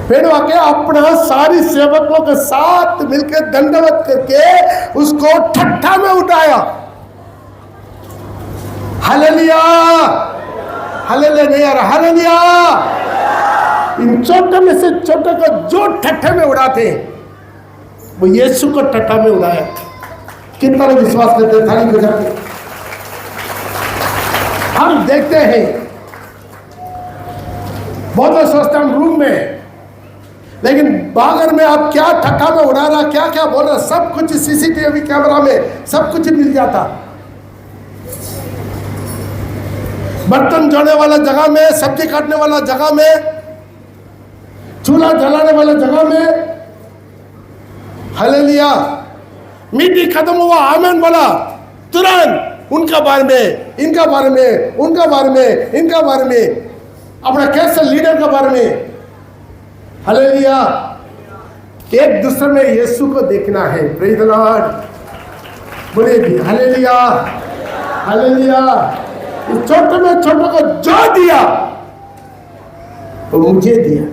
पहनवा के अपना सारी सेवकों के साथ मिलकर दंडवत करके उसको ठट्ठा में उठाया। हालेलुया, हालेलुया नहीं आ रहा, हालेलुया। इन छोटे में से छोटे को जो ठट्ठे में उड़ाते वो यीशु को ठट्ठा में उड़ाया। कितना लोग विश्वास करते हैं? थाली बजा के हम देखते हैं, बहुत लोग सोचते हैं हम रूम में, लेकिन बागर में आप क्या ठट्ठा में उड़ा रहा, क्या क्या बोल रहा, सब कुछ सीसीटीवी कैमरा में सब कुछ मिल जाता। बर्तन धोने वाला जगह में, सब्जी काटने वाला जगह में, चूल्हा जलाने वाला जगह में, हालेलुया। मीटिंग खत्म हुआ, आमीन बोला, तुरंत उनका बारे में, इनका बारे में, उनका बारे में, इनका बारे में, अपना कैसे लीडर के बारे में, हालेलुया। एक दूसरे में यीशु को देखना है। प्रेज द लॉर्ड, बोले भी हालेलुया, हालेलुया। छोटे में छोटे को जो दिया वो मुझे दिया।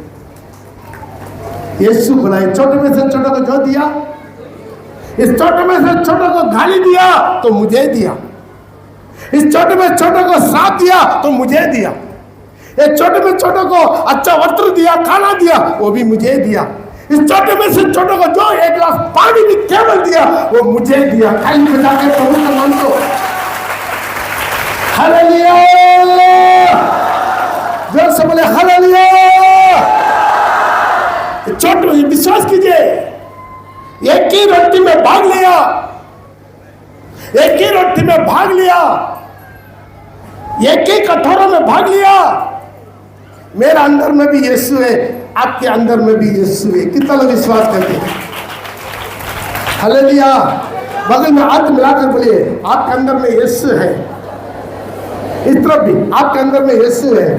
यीशु बोला छोटे में से छोटे को जो दिया, इस छोटे में से छोटे को गाली दिया तो मुझे दिया, इस छोटे में छोटे को श्राप दिया तो मुझे दिया, ये छोटे में छोटे को अच्छा वस्त्र दिया, खाना दिया, वो भी मुझे दिया, इस छोटे में से छोटे को जो एक गिलास पानी भी केवल दिया वो मुझे दिया। खाली बजा के प्रभु का नाम को हालेलुया, जोर से बोले हालेलुया। छोटे विश्वास कीजिए, एक ही रोटी में भाग लिया, एक ही रोटी में भाग लिया, एक ही कटोरा में भाग लिया। मेरा अंदर में भी यीशु है, आपके अंदर में भी यीशु है। कितना लोग विश्वास करते हैं? हालेलुया। बगल में हाथ मिलाकर बोलिए आपके अंदर में यीशु है। इस तरफ भी आपके अंदर में यीशु है,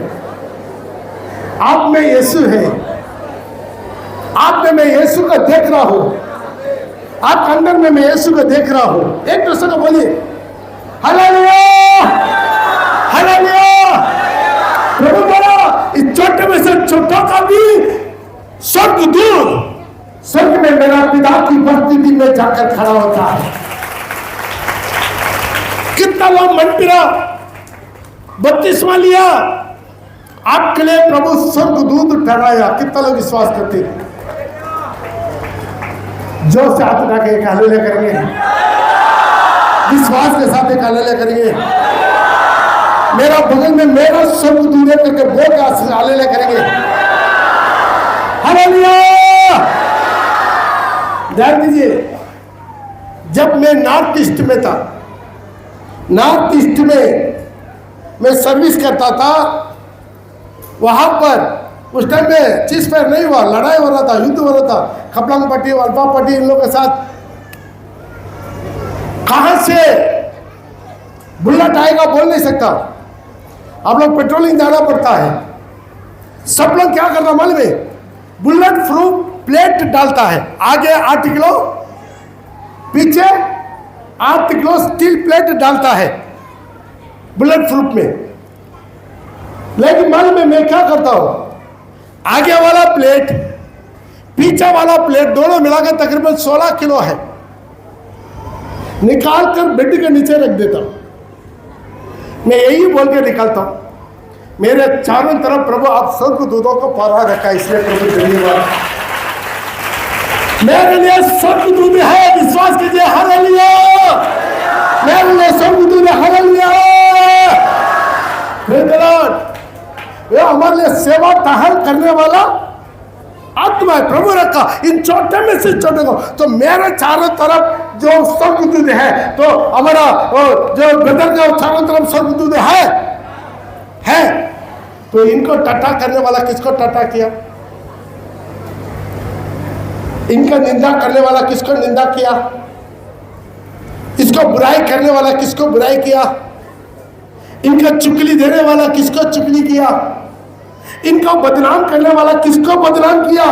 आप में यीशु है, आप में मैं यीशु को देख रहा हूं, आपके अंदर में मैं यीशु को देख रहा हूं। एक दूसरे को बोलिए हालेलुया, हालेलुया। प्रभु बोला इस छोटे में से छोटा का भी स्वर्गदूत स्वर्ग में मेरा पिता की उपस्थिति में जाकर खड़ा होता है। कितना लोग मन पिरा बपतिस्मा लिया, आपके लिए प्रभु स्वर्गदूत ठहराया। कितना लोग विश्वास करते हैं? जोर से हाथ उठा के एक हालेलुया करेंगे, विश्वास के साथ एक हालेलुया करेंगे। मेरा बगल में मेरा स्वर्गदूत है करके बोल के हालेलुया करेंगे। हालेलुया। ध्यान दीजिए, जब मैं नॉर्थ ईस्ट में था, नॉर्थ ईस्ट में मैं सर्विस करता था, वहां पर उस टाइम में चीज फायर नहीं हुआ, लड़ाई हो रहा था, युद्ध हो रहा था, खपलांग पट्टी, अल्पा पट्टी, इन लोगों के साथ। कहां से बुलेट आएगा बोल नहीं सकता, आप लोग पेट्रोलिंग जाना पड़ता है। सब लोग क्या करना मालूम है? बुलेट प्रूफ प्लेट डालता है, आगे 8 किलो, पीछे 8 किलो स्टील प्लेट डालता है बुलेट प्रूफ में। लेकिन मालूम है मैं क्या करता हूं, आगे वाला प्लेट पीछे वाला प्लेट दोनों मिलाकर तकरीबन 16 किलो है, निकाल कर बेड के नीचे रख देता हूं। मैं यही बोल के निकालता हूं, मेरे चारों तरफ प्रभु आप स्वर्गदूतों को पहरा रखा, इसलिए प्रभु धन्यवाद। मेरे लिए स्वर्गदूत है, विश्वास कीजिए, हालेलुया। मेरे लिए स्वर्गदूत है, हालेलुया। ये हमारे लिए सेवा टहल करने वाला आत्मा है, प्रभु रखा इन छोटे में से छोटे को। तो मेरे चारों तरफ जो स्वर्गदूत है, तो हमारा जो ब्रदर का चारों तरफ स्वर्गदूत है, तो इनको टट्टा करने वाला किसको टट्टा किया, इनका निंदा करने वाला किसको निंदा किया, इसको बुराई करने वाला किसको बुराई किया, इनका चुगली देने वाला किसको चुगली किया, इनको बदनाम करने वाला किसको बदनाम किया।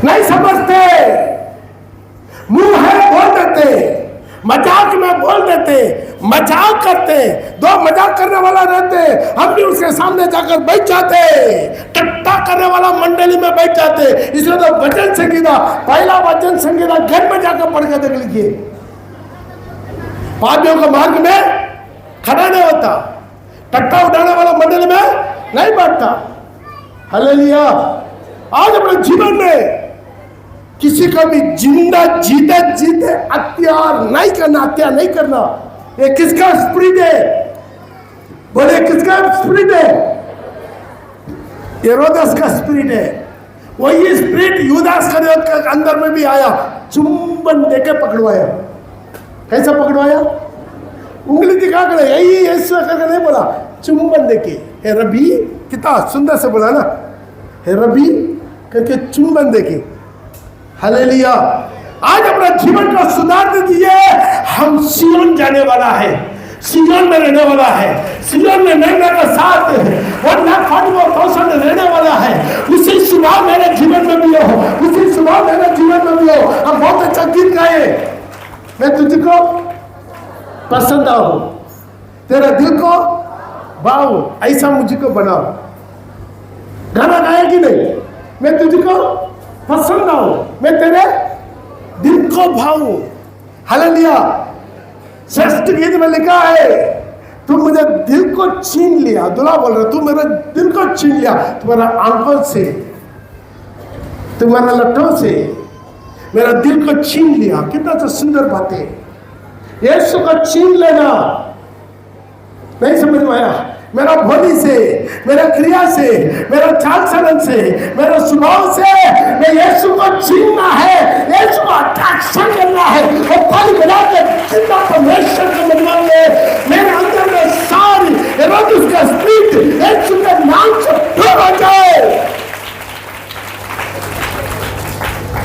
नहीं समझते, मुंह है बोल देते, मजाक में बोल देते, मजाक करते, दो मजाक करने वाला रहते, हम भी उसके सामने जाकर बैठ जाते, टट्टा करने वाला मंडली में बैठ जाते। इसलिए तो वचन संगीता, पहला वचन संगीता घर में जाकर पढ़ के देख लीजिए, पापियों का मार्ग में खड़ा नहीं होता, टट्टा उठाने वाला मंडली में नहीं बैठता। हालेलुया। आज अपने जीवन में किसी का भी जिंदा जीते जीते अत्याचार नहीं करना, अत्याचार नहीं करना। ये किसका स्पिरिट है, बोले किसका स्पिरिट है, हेरोदेस का स्पिरिट है। वही स्पिरिट यूदास के अंदर में भी आया, चुंबन देके पकड़वाया। कैसा पकड़वाया, उंगली दिखा कर, यही यीशु करके नहीं बोला, चुंबन देके, हे रबी, कितना सुंदर से बोला ना, हे रबी करके चुंबन देके। हालेलुया। आज अपना जीवन को सुधार दीजिए। हम सिय्योन जाने वाला है, सिय्योन में रहने वाला है, सिय्योन में रहने का साथ 1,44,000 रहने वाला है। उसी सुबह मेरे जीवन में भी हो, उसी सुबह मेरे जीवन में भी हो। हम बहुत अच्छा गीत गाए, मैं तुझको पसंद आऊं, तेरा दिल को भाऊं, ऐसा मुझको बनाओ। गाना गाया कि नहीं, मैं तुझको पसंद आऊं, मैं तेरे दिल को भाऊं। हालेलुया। श्रेष्ठ गीत में लिखा है, तू मुझे दिल को छीन लिया। दूल्हा बोल रहा, तू मेरे दिल को छीन लिया, तुम्हारा आंखों से, तुम्हारा लट्ठों से मेरा दिल को छीन लिया। कितना तो सुंदर बात है। यीशु को छीन लेना नहीं समझ में आया, मेरा भोली से, मेरा क्रिया से, मेरा चाल चलन से, मेरा स्वभाव से मैं यीशु को छीनना है, यीशु को अट्रैक्शन करना है। और फल बना के जिंदा परमेश्वर को मनवा ले। मेरे अंदर में सारी हेरोदेस का स्पिरिट यीशु के नाम से दूर हो जाए।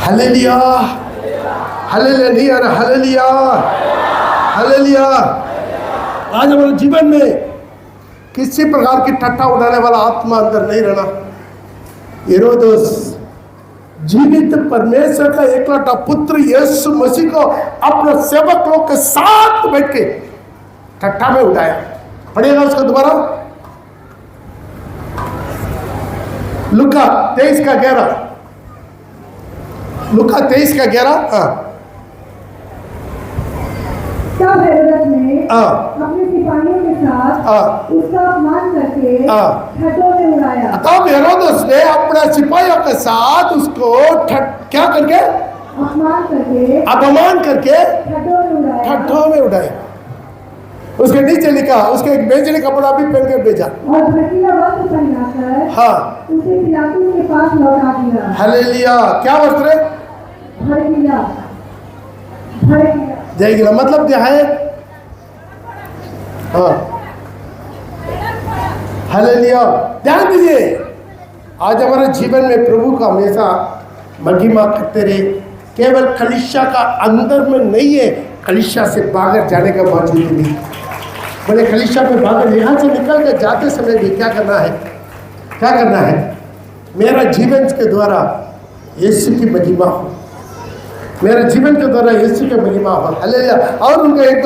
हालेलुया। हालेलुया। नहीं आ रहा, हालेलुया, हालेलुया। आज हमारे जीवन में किसी प्रकार की टट्टा उड़ाने वाला आत्मा अंदर नहीं रहना। हेरोदेस जीवित परमेश्वर का एकलौता पुत्र यीशु मसीह को अपने सेवक लोग के साथ बैठ के टट्टा में उठाया। पढ़िएगा उसको दोबारा, लूका 23:11, लूका 23:11। तब हेरोदेस ने अपने सिपाहियों के साथ उसका अपमान करके ठट्ठों में उड़ाया। तब हेरोदेस ने अपने सिपाहियों के साथ उसको क्या करके, अपमान करके ठट्ठों में उड़ाया। उसके नीचे लिखा, उसके एक बेचने कपड़ा भी पहन के भेजा और भड़कीला वस्त्र पहनाकर हाँ उसे पिलातुस के पास लौटा दिया। हालेलुया। क्या वस्त्र, भड़कीला, भड़कीला जय गिरा मतलब क्या है, हाँ हालेलुया। ध्यान दीजिए, आज हमारे जीवन में प्रभु का हमेशा महिमा करते रहे। केवल कलीसिया का अंदर में नहीं है, कलीसिया से बाहर जाने का मौजूद नहीं। बोले कलीसिया में बाहर यहाँ से निकल के जाते समय भी क्या करना है, क्या करना है, मेरा जीवन के द्वारा यीशु की महिमा हो, मेरे जीवन के द्वारा यीशु की महिमा हो। हालेलुया। और उनको एक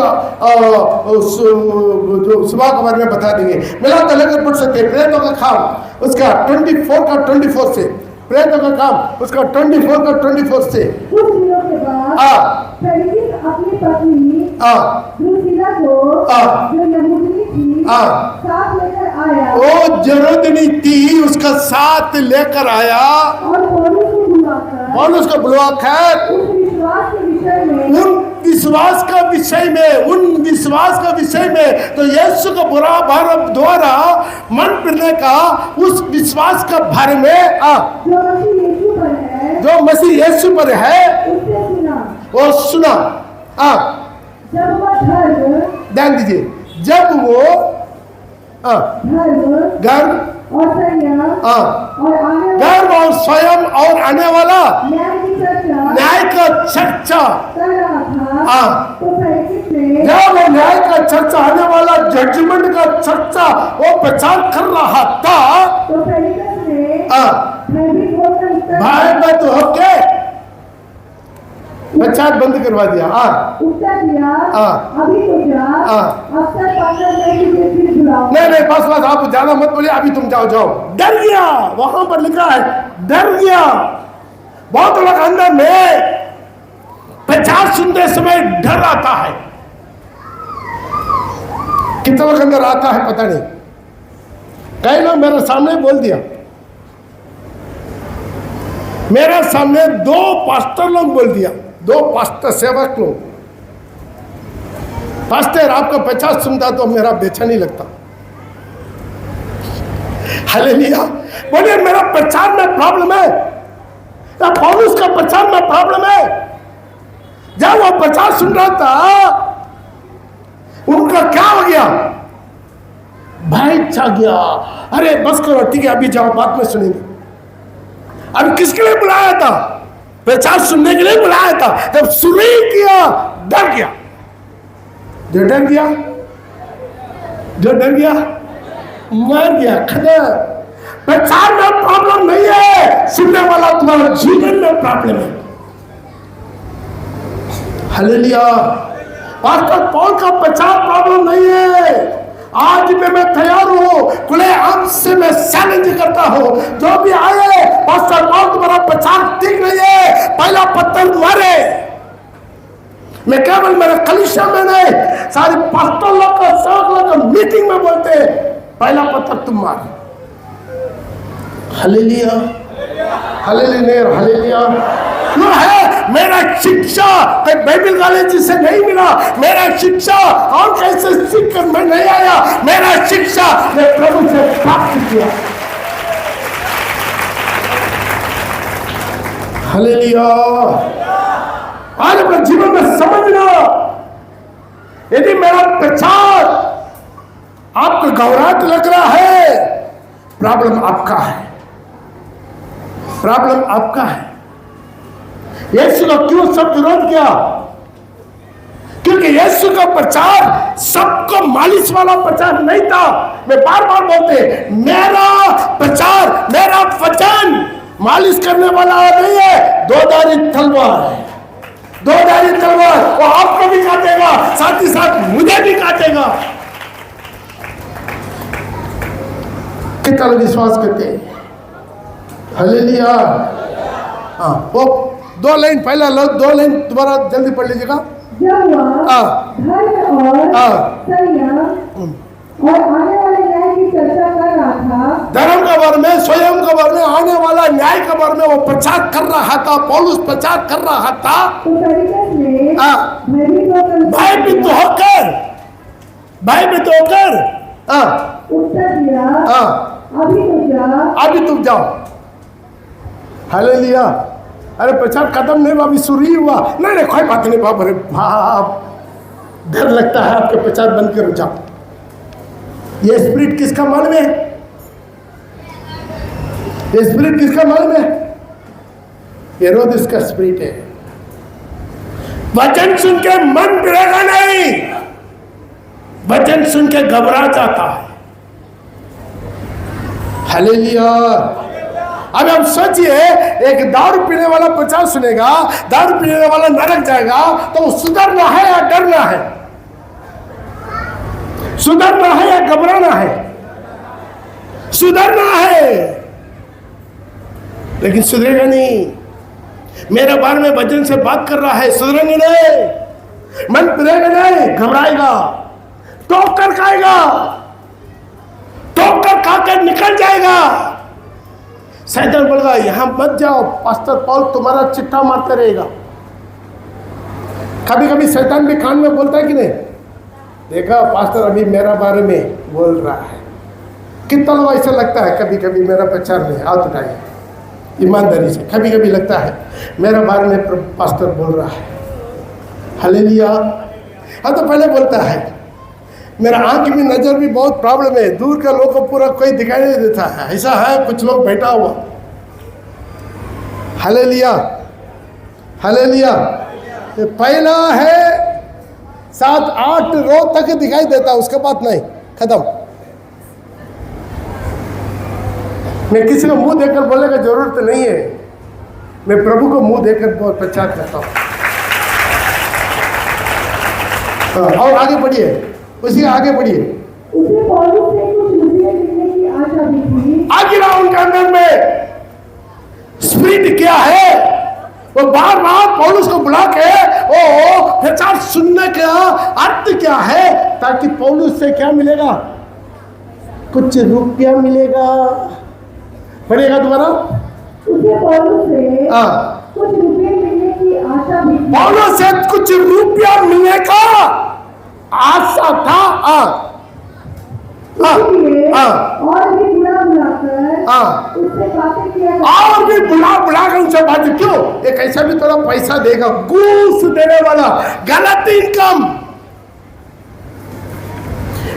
जो सुबह के बारे में बता देंगे, मिला तो लेकर पढ़ सकते हैं। प्रेरितों का काम उसका 24 का 24 से, प्रेरितों का काम उसका 24 का 24 से। कुछ दिनों के बाद फेलिक्स अपनी पत्नी द्रुसिला को जो यहूदी थी साथ लेकर आया, वो यहूदी थी उसका साथ लेकर आया और पौलुस को बुलवाकर उन विश्वास के विषय में तो यीशु का बुरा भार द्वारा मन फिरने का उस विश्वास का भर में जो मसीह यीशु पर है वो सुना। ध्यान दीजिए, जब वो घर और स्वयं और आने वाला न्याय का चर्चा, जब वो न्याय का चर्चा आने वाला जजमेंट का चर्चा वो प्रचार कर रहा था, भाई मैं तो होके प्रचार बंद करवा दिया। अभी तो जा, अफसर पाकर नहीं बस आप ज्यादा मत बोलिए, अभी तुम जाओ। डर गया, वहां पर लिखा है डर गया। बहुत लोग अंदर में प्रचार सुनते समय डर आता है। कितने लोग अंदर आता है पता नहीं। कई लोग मेरे सामने बोल दिया, मेरे सामने 2 पास्टर लोग बोल दिया, 2 पास्टर सेवक लोग, पास्टर आपका प्रचार सुनता तो मेरा बेचैनी लगता। हालेलुया। बोलिए मेरा प्रचार में प्रॉब्लम है या पौलुस का प्रचार में प्रॉब्लम है? जब वो प्रचार सुन रहा था उनका क्या हो गया? भाई छा गया। अरे बस करो, ठीक है अभी जाओ, बाद में सुनेंगे। अब किसके लिए बुलाया था? प्रचार सुनने के लिए बुलाया था। जब सुन ही किया डर गया। जो डर गया मर गया। खबर प्रचार में प्रॉब्लम नहीं है, सुनने वाला तुम्हारा जीवन में प्रॉब्लम है। हालेलुया। पास्टर पौल का प्रचार प्रॉब्लम नहीं है। आज में मैं तैयार हूं, खुले आम से मैं चैलेंज करता हूं, जो भी आए पास्टर पौल तुम्हारा प्रचार ठीक नहीं है, पहला पत्थर मारे। मैं केवल मेरे कलीसिया में नहीं, सारे पास्टर लोग का सब लोग मीटिंग में बोलते पहला पत्थर तुम मार। हालेलुया। हालेलुया क्यों है? मेरा शिक्षा बाइबल कॉलेज से नहीं मिला, मेरा शिक्षा और कैसे सीख कर मैं नहीं आया, मेरा शिक्षा मैं प्रभु से प्राप्त किया। हालेलुया। आज अपने जीवन में समझना, यदि मेरा प्रचार आपको गौरव लग रहा है, प्रॉब्लम आपका है, प्रॉब्लम आपका है। यीशु का क्यों सब विरोध किया? क्योंकि यीशु का प्रचार सबको मालिश वाला प्रचार नहीं था। मैं बार बार बोलते, मेरा प्रचार, मेरा वचन मालिश करने वाला नहीं है, 2-धारी तलवार है। 2-धारी तलवार वो आपको भी काटेगा, साथ ही साथ मुझे भी काटेगा। कितना लोग विश्वास करते हैं? हालेलुया। हाँ, वो 2 लाइन पहला 2 लाइन दोबारा जल्दी पढ़ लीजिएगा। और आने वाले न्याय की चर्चा कर रहा था, धर्म के बारे में, स्वयं के बारे में, आने वाला न्याय के बारे में वो प्रचार कर रहा था। पौलुस प्रचार कर रहा था। तो फेलिक्स ने भयभीत होकर उत्तर दिया, अभी तुम जाओ। हालेलुया। अरे प्रचार खत्म नहीं हुआ, अभी शुरू ही हुआ। नहीं कोई बात नहीं बाप, अरे बाप डर लगता है आपके प्रचार बंद करो, जाओ। ये स्पिरिट किसका मालूम है? ये स्पिरिट किसका मालूम है? हेरोदेस का स्पिरिट है। वचन सुन के मन बिगड़ेगा नहीं, वचन सुन के घबरा जाता है। हालेलुया। अब आप सोचिए, एक दारू पीने वाला प्रचार सुनेगा, दारू पीने वाला नरक जाएगा, तो सुधरना है या डरना है? सुधरना है या घबराना है? सुधरना है, लेकिन सुधरेगा नहीं। मेरे बारे में वचन से बात कर रहा है, सुधरेंगे नहीं, मन फिरेगा नहीं, घबराएगा, ठोकर खाएगा, ठोकर खाकर निकल जाएगा। शैतान बोलेगा यहां मत जाओ, पास्टर पॉल तुम्हारा चिट्ठा मारता रहेगा। कभी कभी शैतान भी कान में बोलता है कि नहीं, देखा पास्टर अभी मेरा बारे में बोल रहा है। कितना लोग ऐसा लगता है कभी कभी मेरा प्रचार में, हाथ उठाइए ईमानदारी से, कभी कभी लगता है मेरा बारे में पास्टर बोल रहा है। हालेलुया। हाँ, तो पहले बोलता है मेरा आंख में नजर भी बहुत प्रॉब्लम है, दूर का लोग को पूरा कोई दिखाई नहीं देता है, ऐसा है कुछ लोग बैठा हुआ। Hallelujah, hallelujah. पहला है 7-8 रो तक दिखाई देता, उसके बाद नहीं, खत्म। मैं किसी को मुंह देखकर बोलने का जरूरत नहीं है, मैं प्रभु को मुंह देखकर प्रचार करता हूँ। और आगे बढ़िए, उसी आगे बढ़िए। उसे पौलुस से कुछ रुपये मिलने की आशा भी थी। आगे उनके अंदर में स्पिरिट क्या है, वो बार बार पौलुस को बुला के वो प्रचार सुनने का अर्थ क्या है, ताकि पौलुस से क्या मिलेगा, कुछ रुपया मिलेगा। पढ़ेगा दोबारा। उसे पौलुस से कुछ रुपये मिलने की आशा भी थी। पौलुस से कुछ रुपया मिलने का आशा था। और भी बुला बुलाकर उनसे बात, क्यों? एक ऐसा भी थोड़ा पैसा देगा, घूस देने वाला, गलत इनकम।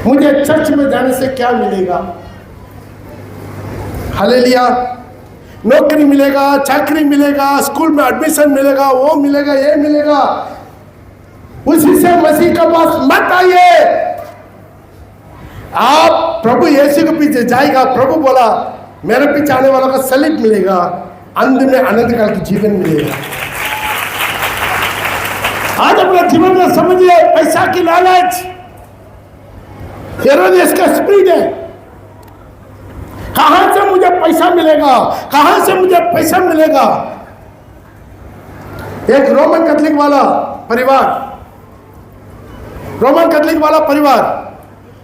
मुझे चर्च में जाने से क्या मिलेगा? हालेलुया। नौकरी मिलेगा, चाकरी मिलेगा, स्कूल में एडमिशन मिलेगा, वो मिलेगा, ये मिलेगा। उसी से मसीह के पास मत आइए। आप प्रभु यीशु के पीछे जाएगा। प्रभु बोला मेरे पीछे आने वालों का सलीब मिलेगा, अंत में अनंत काल की जीवन मिलेगा। आज अपना जीवन में समझिए, पैसा की लालच हेरोदेस का स्पिरिट है। कहां से मुझे पैसा मिलेगा, कहां से मुझे पैसा मिलेगा। एक रोमन कैथोलिक वाला परिवार, रोमन कैथोलिक वाला परिवार,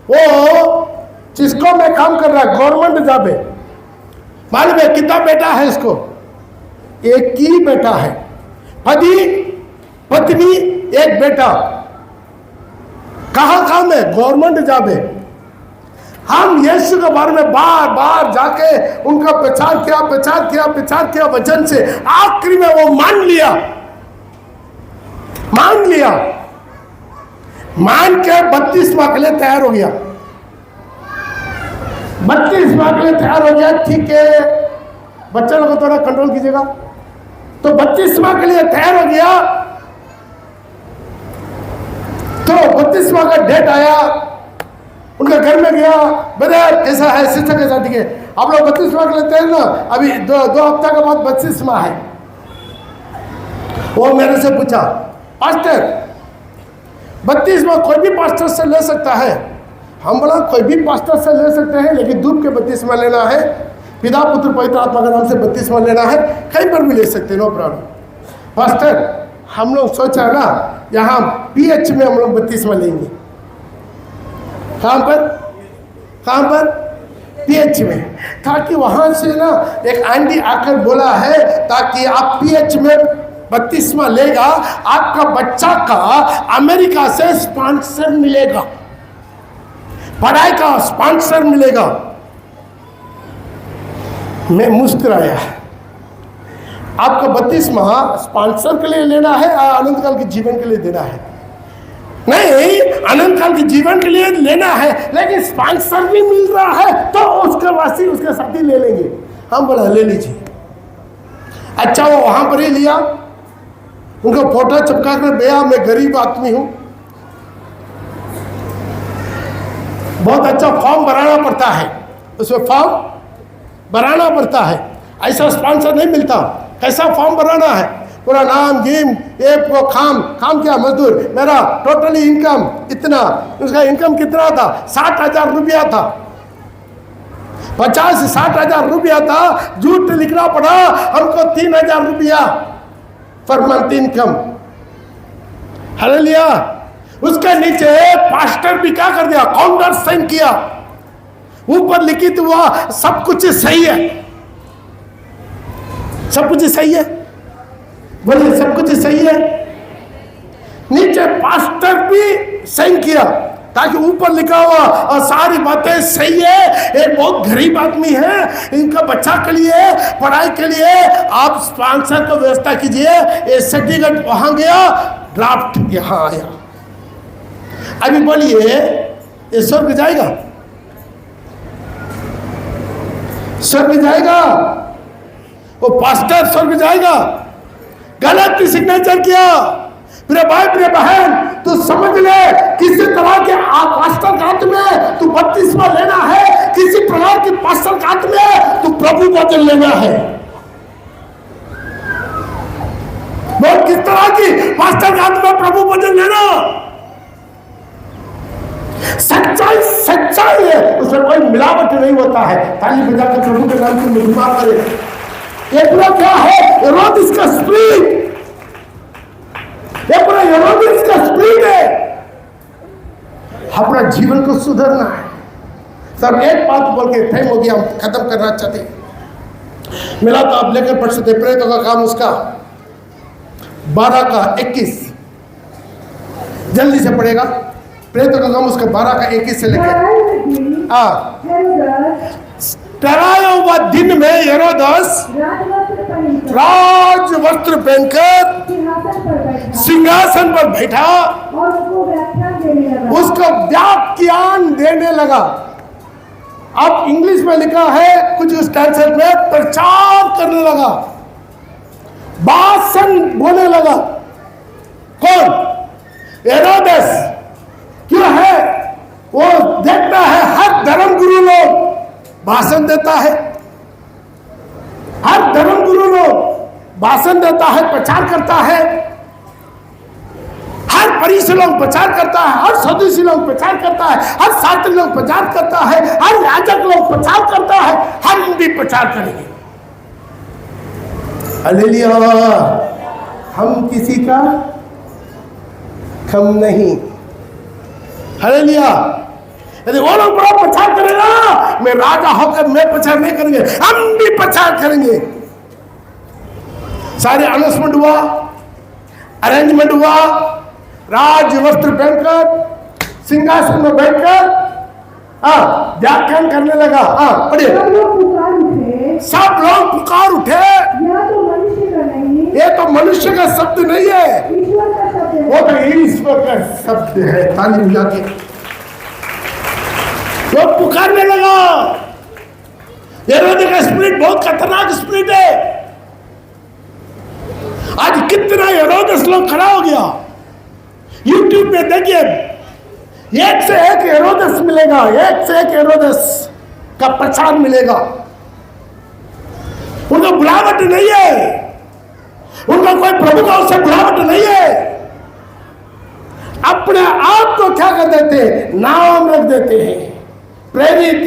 वो जिसको मैं काम कर रहा है गवर्नमेंट जॉब है, मालूम है कितना बेटा है इसको? एक ही बेटा है, पति पत्नी एक बेटा। कहां काम है? गवर्नमेंट जॉब है। हम यीशु के बारे में बार बार जाके उनका प्रचार किया, प्रचार किया, प्रचार किया वचन से। आखिरी में वो मान लिया, मान लिया, मान के 32 माह के लिए तैयार हो गया। 32 माह के लिए तैयार हो गया। ठीक है, बच्चों को थोड़ा कंट्रोल कीजिएगा। तो 32 माह के लिए तैयार हो गया। तो 32 माह का डेट आया, उनका घर में गया, ब्रदर कैसा है, सिस्टर कैसा, ठीक है आप लोग 32 माह के लिए तैयार ना, अभी दो हफ्ता के बाद 32 माह है। वो मेरे से पूछा पास्टर 32 माह कोई भी पास्टर से ले सकता है? हम बोला कोई भी पास्टर से ले सकते हैं, लेकिन धूप के 32 माह लेना है, पिता पुत्र पवित्र आत्मा के नाम से 32 माह लेना है, कहीं पर भी ले सकते हैं, नो प्रॉब्लम। पास्टर हम लोग सोचा ना यहाँ PH में हम लोग 32 माह लेंगे। कहाँ पर? कहाँ पर? PH में, ताकि वहां से ना एक आंटी आकर बोला है ताकि आप PH में 32 माह लेगा, आपका बच्चा का अमेरिका से स्पॉन्सर मिलेगा, पढ़ाई का स्पॉन्सर मिलेगा। मैं मुस्कुराया। आपका 32 माह स्पॉन्सर के लिए लेना है, अनंत काल के जीवन के लिए देना है? नहीं, अनंत काल के जीवन के लिए लेना है, लेकिन स्पॉन्सर भी मिल रहा है तो उसके वासी उसके साथी ले लेंगे। हम बोला ले लीजिए। अच्छा, वो वहां पर ही लिया, उनका फोटो चिपका कर गया। मैं गरीब आदमी हूं, बहुत अच्छा फॉर्म भराना पड़ता है, उसमें फॉर्म भराना पड़ता है। ऐसा स्पॉन्सर नहीं मिलता। कैसा फॉर्म भराना है, पूरा नाम जिम ये वो काम क्या मजदूर, मेरा टोटली इनकम इतना, उसका इनकम कितना था 60,000 रुपया था, 50 से 60,000 रुपया था। झूठ लिखना पड़ा हमको 3,000 रुपया पर मंथ इनकम। हालेलुया। उसके नीचे पास्टर भी क्या कर दिया, काउंटर साइन किया, ऊपर लिखित हुआ सब कुछ सही है, सब कुछ सही है, बोलिए सब कुछ सही है। नीचे पास्टर भी साइन किया ताकि ऊपर लिखा हुआ और सारी बातें सही है। एक बहुत गरीब आदमी है, इनका बच्चा के लिए पढ़ाई के लिए आप स्पॉन्सर को व्यवस्था कीजिए। ये सर्टिफिकेट वहां गया, ड्राफ्ट यहां आया। अभी बोलिए ये स्वर्ग जाएगा, स्वर्ग जाएगा, वो पास्टर स्वर्ग जाएगा? गलत सिग्नेचर किया। प्रिय भाई प्रिय बहन, तू समझ ले किसी तरह के पास्टर का हाथ में तू बपतिस्मा लेना है, किसी प्रकार की पास्टर का हाथ में तू प्रभु वचन लेना है। बोल किस तरह की पास्टर का हाथ में प्रभु वचन लेना? सच्चाई सच्चाई है, उसमें कोई मिलावट नहीं होता है। ताली बजाकर प्रभु के नाम की महिमा करें। ये पूरा क्या है, हेरोदेस का स्पिरिट, ये पूरा हेरोदेस का स्पिरिट है। अपना जीवन को सुधारना है। सर एक बात बोल के टाइम हो गया, हम खत्म करना चाहते हैं। मिला तो आप लेकर पढ़ सकते। प्रेरितों का काम उसका 12 का 21 जल्दी से पढ़ेगा। प्रेरितों का काम उसका 12 का 21 से लेकर डराया हुआ दिन में हेरोदेस राज वस्त्र पहनकर सिंहासन पर बैठा, उसको व्याख्यान देने लगा। अब इंग्लिश में लिखा है कुछ उस ट्रांसलेट में, प्रचार करने लगा, भाषण बोलने लगा। कौन? हेरोदेस। क्यों है? वो देखता है हर धर्म गुरु लोग भाषण देता है, हर धर्म गुरु लोग भाषण देता है, प्रचार करता है, हर फरीसी लोग प्रचार करता है, हर सदुसी लोग प्रचार करता है, हर शास्त्री लोग प्रचार करता है, हर याजक लोग प्रचार करता है, हम भी प्रचार करेंगे। हालेलुया। हम किसी का कम नहीं। हालेलुया। यदि वो लोग बड़ा प्रचार करेगा, मैं राजा होकर मैं प्रचार नहीं करेंगे, हम भी प्रचार करेंगे। सारे अनाउंसमेंट हुआ, अरेंजमेंट हुआ, राज वस्त्र पहनकर सिंहासन में बैठकर व्याख्यान करने लगा। पढ़िए। सब लोग पुकार उठे, ये तो मनुष्य का शब्द नहीं है, वो तो ईश्वर का शब्द है। ताली बजा के वो पुकारने लगा। हेरोदेस का स्पिरिट बहुत खतरनाक स्पिरिट है। आज कितना हेरोदेस लोग खड़ा हो गया। यूट्यूब पे देखिए, एक से एक हेरोदेस मिलेगा, एक से एक हेरोदेस का प्रचार मिलेगा। उनका बुलावट नहीं है, उनका कोई प्रभु का उससे बुलावट नहीं है। अपने आप को क्या कर देते हैं? नाम रख देते हैं। प्रेरित,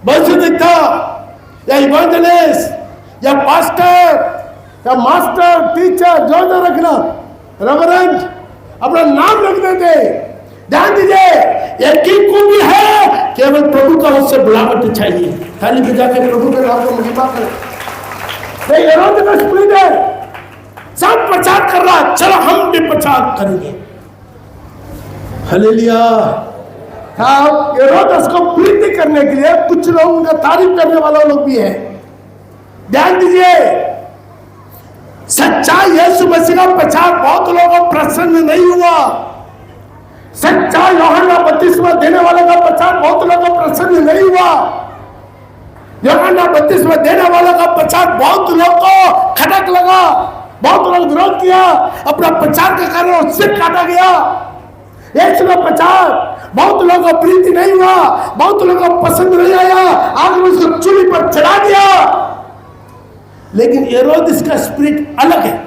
बंधुता या इवांजेलिस्ट या पास्टर या मास्टर, टीचर, जो रखना, रेवरेंड, अपना नाम रख देते। ध्यान दीजिए, एक ही खूबी है, केवल प्रभु का उससे बुलावट चाहिए। थाली बजा के प्रभु के नाम को महिमा करें। हेरोदेस का स्पिरिट है, सब प्रचार कर रहा, चलो हम भी प्रचार करेंगे। हालेलुया। हेरोदेस को प्रीति करने के लिए कुछ लोग उनका तारीफ करने वाला लोग भी है। ध्यान दीजिए, सच्चा यीशु मसीह का प्रचार बहुत लोगों को प्रसन्न नहीं हुआ। सच्चा यूहन्ना बपतिस्मा देने वाले का प्रचार बहुत लोगों को प्रसन्न नहीं हुआ। यूहन्ना बपतिस्मा देने वाले का प्रचार बहुत लोगों को खटक लगा, बहुत लोग विरोध किया, अपना प्रचार के कारण उससे काटा गया। यीशु का प्रचार बहुत लोगों को प्रीति नहीं हुआ, बहुत लोगों को पसंद नहीं आया, आग में उसको चूल्हे पर चढ़ा दिया। लेकिन हेरोदिस का स्पिरिट अलग है।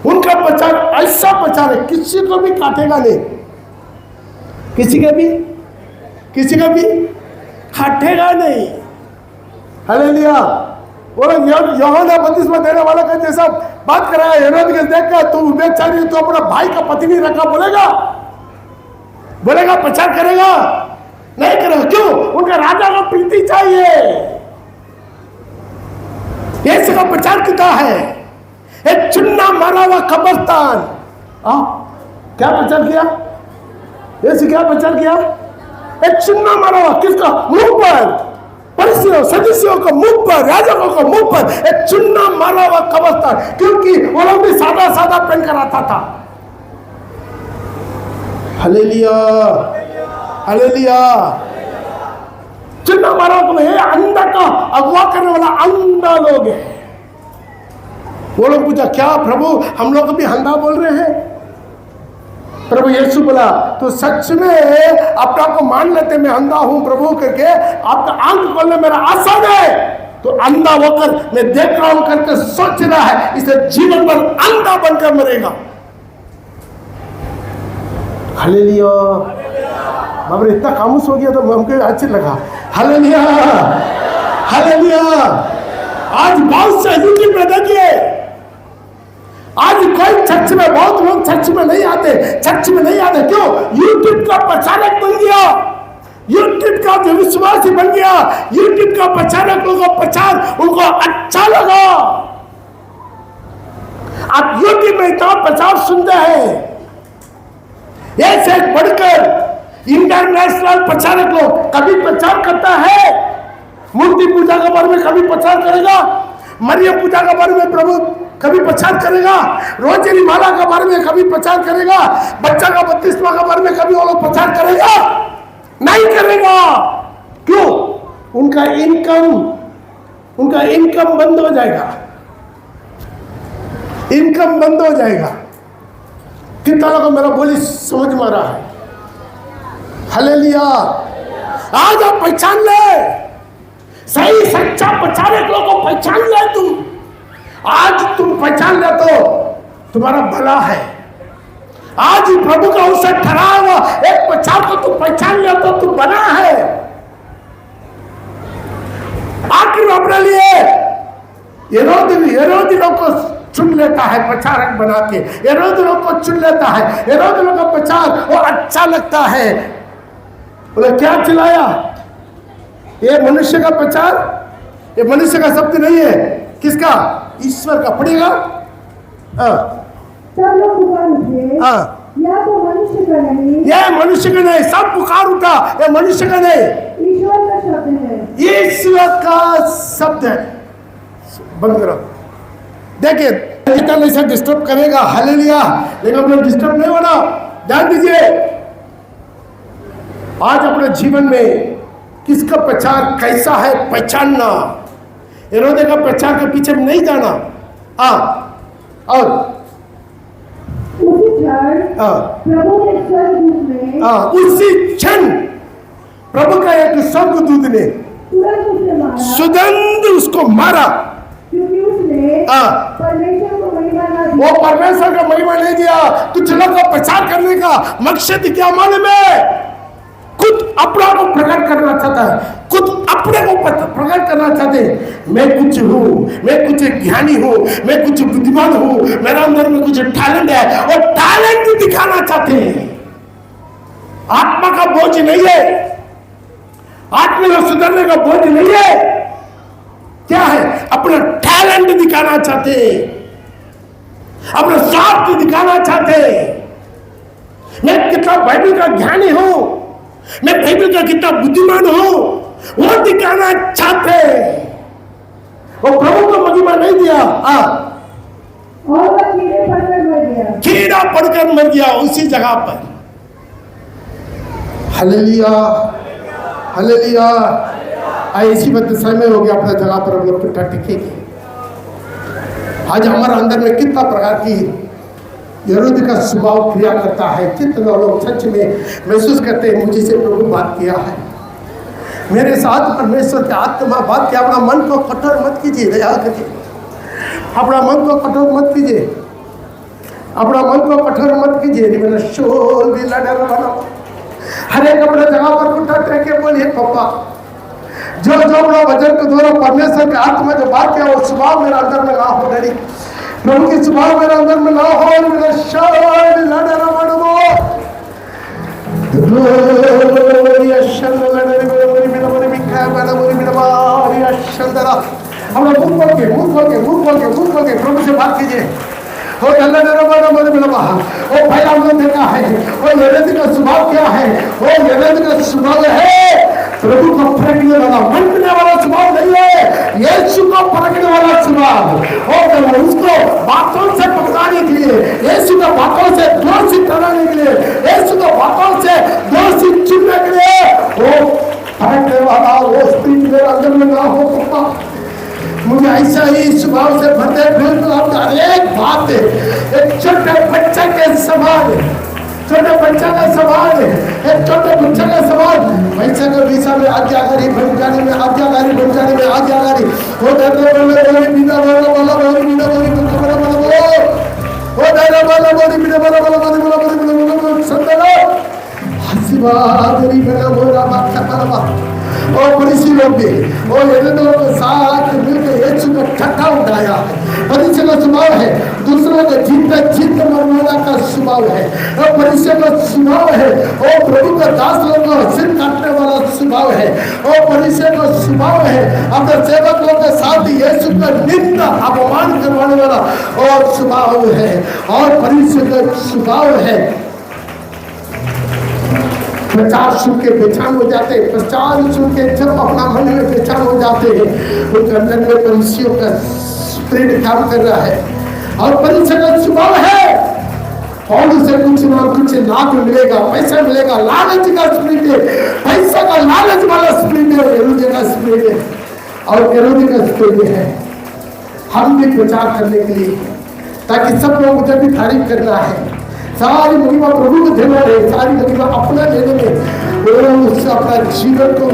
उनका प्रचार ऐसा प्रचार है, किसी को भी काटेगा नहीं, किसी का भी काटेगा नहीं। हालेलुया। और यूहन्ना बपतिस्मा देने वाला का जैसा बात कराया हेरोदेस देखकर, तू व्यभिचारी तो अपना भाई का पत्नी रखा, बोलेगा प्रचार करेगा? नहीं करेगा। क्यों? उनका राजा का प्रीति चाहिए। यीशु का प्रचार कितना है? एक चुन्ना मारा हुआ कब्रिस्तान। क्या प्रचार किया यीशु? क्या प्रचार किया? एक चुन्ना मारा हुआ, किसका मुंह पर? फरीसियों सदुसियों का मुंह पर, याजकों का मुंह पर एक चुन्ना मारा हुआ कब्रिस्तान। क्योंकि वो लोग भी सादा सादा पहन कर आता था। Hallelujah, hallelujah. चुन्ना मारा हुआ है, अंधा का अगवा करने वाला अंधा लोग है। वो लोग पूछा, क्या प्रभु हम लोग भी अंधा बोल रहे हैं? प्रभु यीशु बोला, तो सच में अपना को मान लेते मैं अंधा हूं प्रभु करके, आपका आंख खोलना मेरा आसान है। तो अंधा होकर मैं देख रहा हूं करके सोच रहा है, इसे जीवन भर अंधा बनकर मरेगा। हालेलुया। बाबा इतना खामोश हो गया तो हमको अच्छा लगा। Hallelujah, hallelujah. आज बहुत से यूट्यूब में देखिए, आज कोई चर्च में, बहुत लोग चर्च में नहीं आते। चर्च में नहीं आते क्यों? यूट्यूब का प्रचारक बन गया, यूट्यूब का जो विश्वासी बन गया, यूट्यूब का प्रचारक लोगों का प्रचार उनको अच्छा लगा। आप यूट्यूब में इतना प्रचार सुनते हैं, ऐसे बढ़कर इंटरनेशनल प्रचारक लोग कभी प्रचार करता है, मूर्ति पूजा के बारे में कभी प्रचार करेगा, मरियम पूजा के बारे में प्रभु कभी प्रचार करेगा, रोजेरी माला के बारे में कभी प्रचार करेगा, बच्चा का बपतिस्मा के बारे में कभी वो लोग प्रचार करेगा? नहीं करेगा। क्यों? उनका इनकम बंद हो जाएगा, इनकम बंद हो जाएगा। कितना लोगों मेरा बोली समझ में आ रहा है? हालेलुया। आज आप पहचान ले, सही सच्चा प्रचारक लोगों को पहचान ले। तुम आज तुम पहचान ले तो तुम्हारा भला है। आज प्रभु का अवसर ठहरा हुआ एक प्रचार को तुम पहचान ले तो तुम बना है। आखिर अपने लिए हेरोदियों को चुन लेता है प्रचारक बना के, हेरोदियों को चुन लेता है, हेरोदियों का प्रचार वो अच्छा लगता है। बोले क्या चिल्लाया? ये मनुष्य का प्रचार, ये मनुष्य का शब्द नहीं है। किसका? ईश्वर का। पड़ेगा। सब लोग पुकार उठे, या तो मनुष्य का नहीं, ये मनुष्य का नहीं। सब पुकार उठा, ये मनुष्य का नहीं, ईश्वर का शब्द है, ईश्वर का शब्द है। बंद करो। देखिए कितना ऐसा डिस्टर्ब करेगा। हालेलुया। लेकिन हम लोग डिस्टर्ब नहीं होना। ध्यान दीजिए, आज अपने जीवन में किसका प्रचार कैसा है पहचानना। हेरोदेस का प्रचार के पीछे नहीं जाना। और उसी क्षण प्रभु ने स्वर्गदूत ने, उसी क्षण प्रभु का एक स्वर्गदूत ने तुरंत उसे मारा, सुगंध उसको मारा, क्योंकि उसने परमेश्वर को महिमा ना दी। वो परमेश्वर का महिमा नहीं दिया। कुछ लोग का प्रचार करने का मकसद क्या मालूम है? खुद अपना को प्रकट करना चाहता है, खुद अपने को प्रकट करना चाहते हैं। मैं कुछ हूँ, मैं कुछ ज्ञानी हूँ, मैं कुछ बुद्धिमान हूँ, मेरा अंदर में कुछ टैलेंट है, और टैलेंट भी दिखाना चाहते हैं। आत्मा का बोझ नहीं है, आत्मा को सुधरने का बोझ नहीं है। क्या है? अपना टैलेंट दिखाना चाहते हैं, अपना स्वार्थ दिखाना चाहते हैं। मैं कितना बाइबल का ज्ञानी हूं, मैं बाइबल का कितना बुद्धिमान हूं, वो दिखाना चाहते हैं। वो प्रभु को महिमा नहीं दिया। और वह कीड़े पड़कर मर गया, कीड़ा पड़कर मर गया उसी जगह पर। Hallelujah, hallelujah. ऐसी बात समय हो गया अपना जगह पर हम लोग फिर टिकेंगे। आज हमारे अंदर में कितना प्रकार की हेरोदेस का स्वभाव क्रिया करता है। कितने लोग सच में महसूस करते हैं मुझे से प्रभु बात किया है। मेरे साथ परमेश्वर की आत्मा बात की, अपना मन को कठोर मत कीजिए, दया करके अपना मन को कठोर मत कीजिए, अपना मन को कठोर मत कीजिए। मेरा शोल भी लड़ा बना, हर एक अपने जगह पर उठा के बोलिए पापा, जो अपना वजन को द्वारा परमेश्वर के आत्मा जो बात किया वो स्वभाव मेरा अंदर में ना हो डरी, प्रभु की स्वभाव मेरा अंदर में ना हो। मेरा शोल लड़ा बना प्रभु से बात कीजिए। ओ भाई हमने देखा है वो यरद का स्वभाव क्या है, वो यरद का स्वभाव है प्रभु को परखने वाला, मनने वाला स्वभाव नहीं है, यीशु को परखने वाला स्वभाव। और उसको बातों से पकड़ाने के लिए, यीशु का बातों से दोषी ठहराने के लिए, यीशु का बातों से दोषी चुनने के लिए वो परखने वाला वो स्पिरिट मेरे अंदर में ना हो पापा। मुझे ऐसा ही स्वभाव से भरते बिल्कुल आपका एक बात है, एक छोटे बच्चे के समान, छोटे बच्चे का सवाल है, एक छोटे बच्चे का सवाल पैसे का विषय में आज्ञाकारी बन जाने में, आज्ञाकारी बन जाने में, आज्ञाकारी वो डरने वाले बिना बोला बोला बोली बिना बोली बोला बोला बोला वो डरने वाला बोली बिना बोला बोला बोली बोला बोली बोला बोला संतलो हसीबा तेरी बिना बोला बात करना बात। और परिसी लोग भी और यरदों के साथ मिलकर यीशु का ठट्ठा उठाया है। परिसी का स्वभाव है दूसरों को जीत मरवाना का स्वभाव है, और परिसी का स्वभाव है और प्रभु का दास लोगों को सिर काटने वाला स्वभाव है, और परिसी का स्वभाव है अपने सेवकों के साथ यीशु का निंदा अपमान करवाने वाला और स्वभाव है। और परिसी का स्वभाव है प्रचार सुन के बेचैन हो जाते हैं, प्रचार सुन के जब अपना मन में बेचैन हो जाते हैं, उनके अंदर में परिसियों का स्पिरिट काम कर रहा है। और परिचय का स्वभाव है और उसे कुछ ना कुछ लाभ मिलेगा, पैसा मिलेगा, लालच का स्पिरिट है, पैसा का लालच वाला स्पिरिट है, हेरोदी का स्पिरिट है और हेरोदी का स्पिरिट है। हम भी प्रचार करने के लिए ताकि सब लोग उधर भी तारीफ करना है, सारी महिमा प्रभु को देना है, सारी महिमा अपना लेने में उससे अपना जीवन को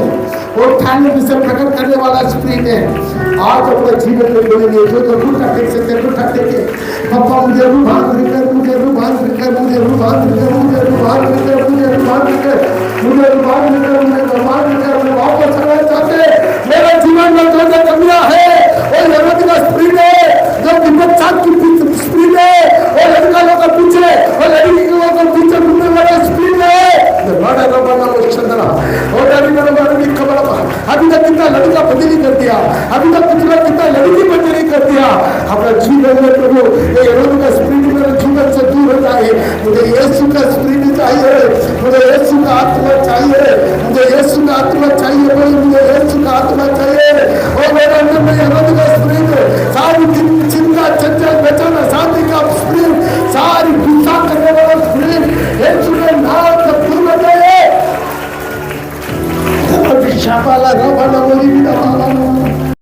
वो ठाने से प्रकट करने वाला स्पिरिट है। आज अपने जीवन में बोलेंगे जो रूठा देख सकते रूठा देखे पापा मुझे रूहान कर, मुझे रूहान कर, मुझे रूहान कर, मुझे रूहान कर, मुझे रूहान कर, मुझे रूहान कर, मुझे रूहान कर, मैं वापस आना चाहते मेरा जीवन में जो जो कमियां है वो यरद का स्पिरिट है, जो विपत्ता की स्पिरिट है और लड़का लोग का पीछे और लड़की लोगों को पीछे घूमने वाला स्पिरिट है। बड़ा रबाना वो चंद्रा और अभी मेरा खबर अभी तक कितना लड़का बदली कर दिया, अभी तक कितना लड़की बदली कर दिया अपना जीवन में। प्रभु ये यरद का स्पिरिट मेरे जीवन से दूर हो जाए, मुझे यीशु का स्पिरिट चाहिए, मुझे यीशु का आत्मा चाहिए, मुझे यीशु का आत्मा चाहिए, मुझे यीशु का आत्मा चाहिए। और मेरा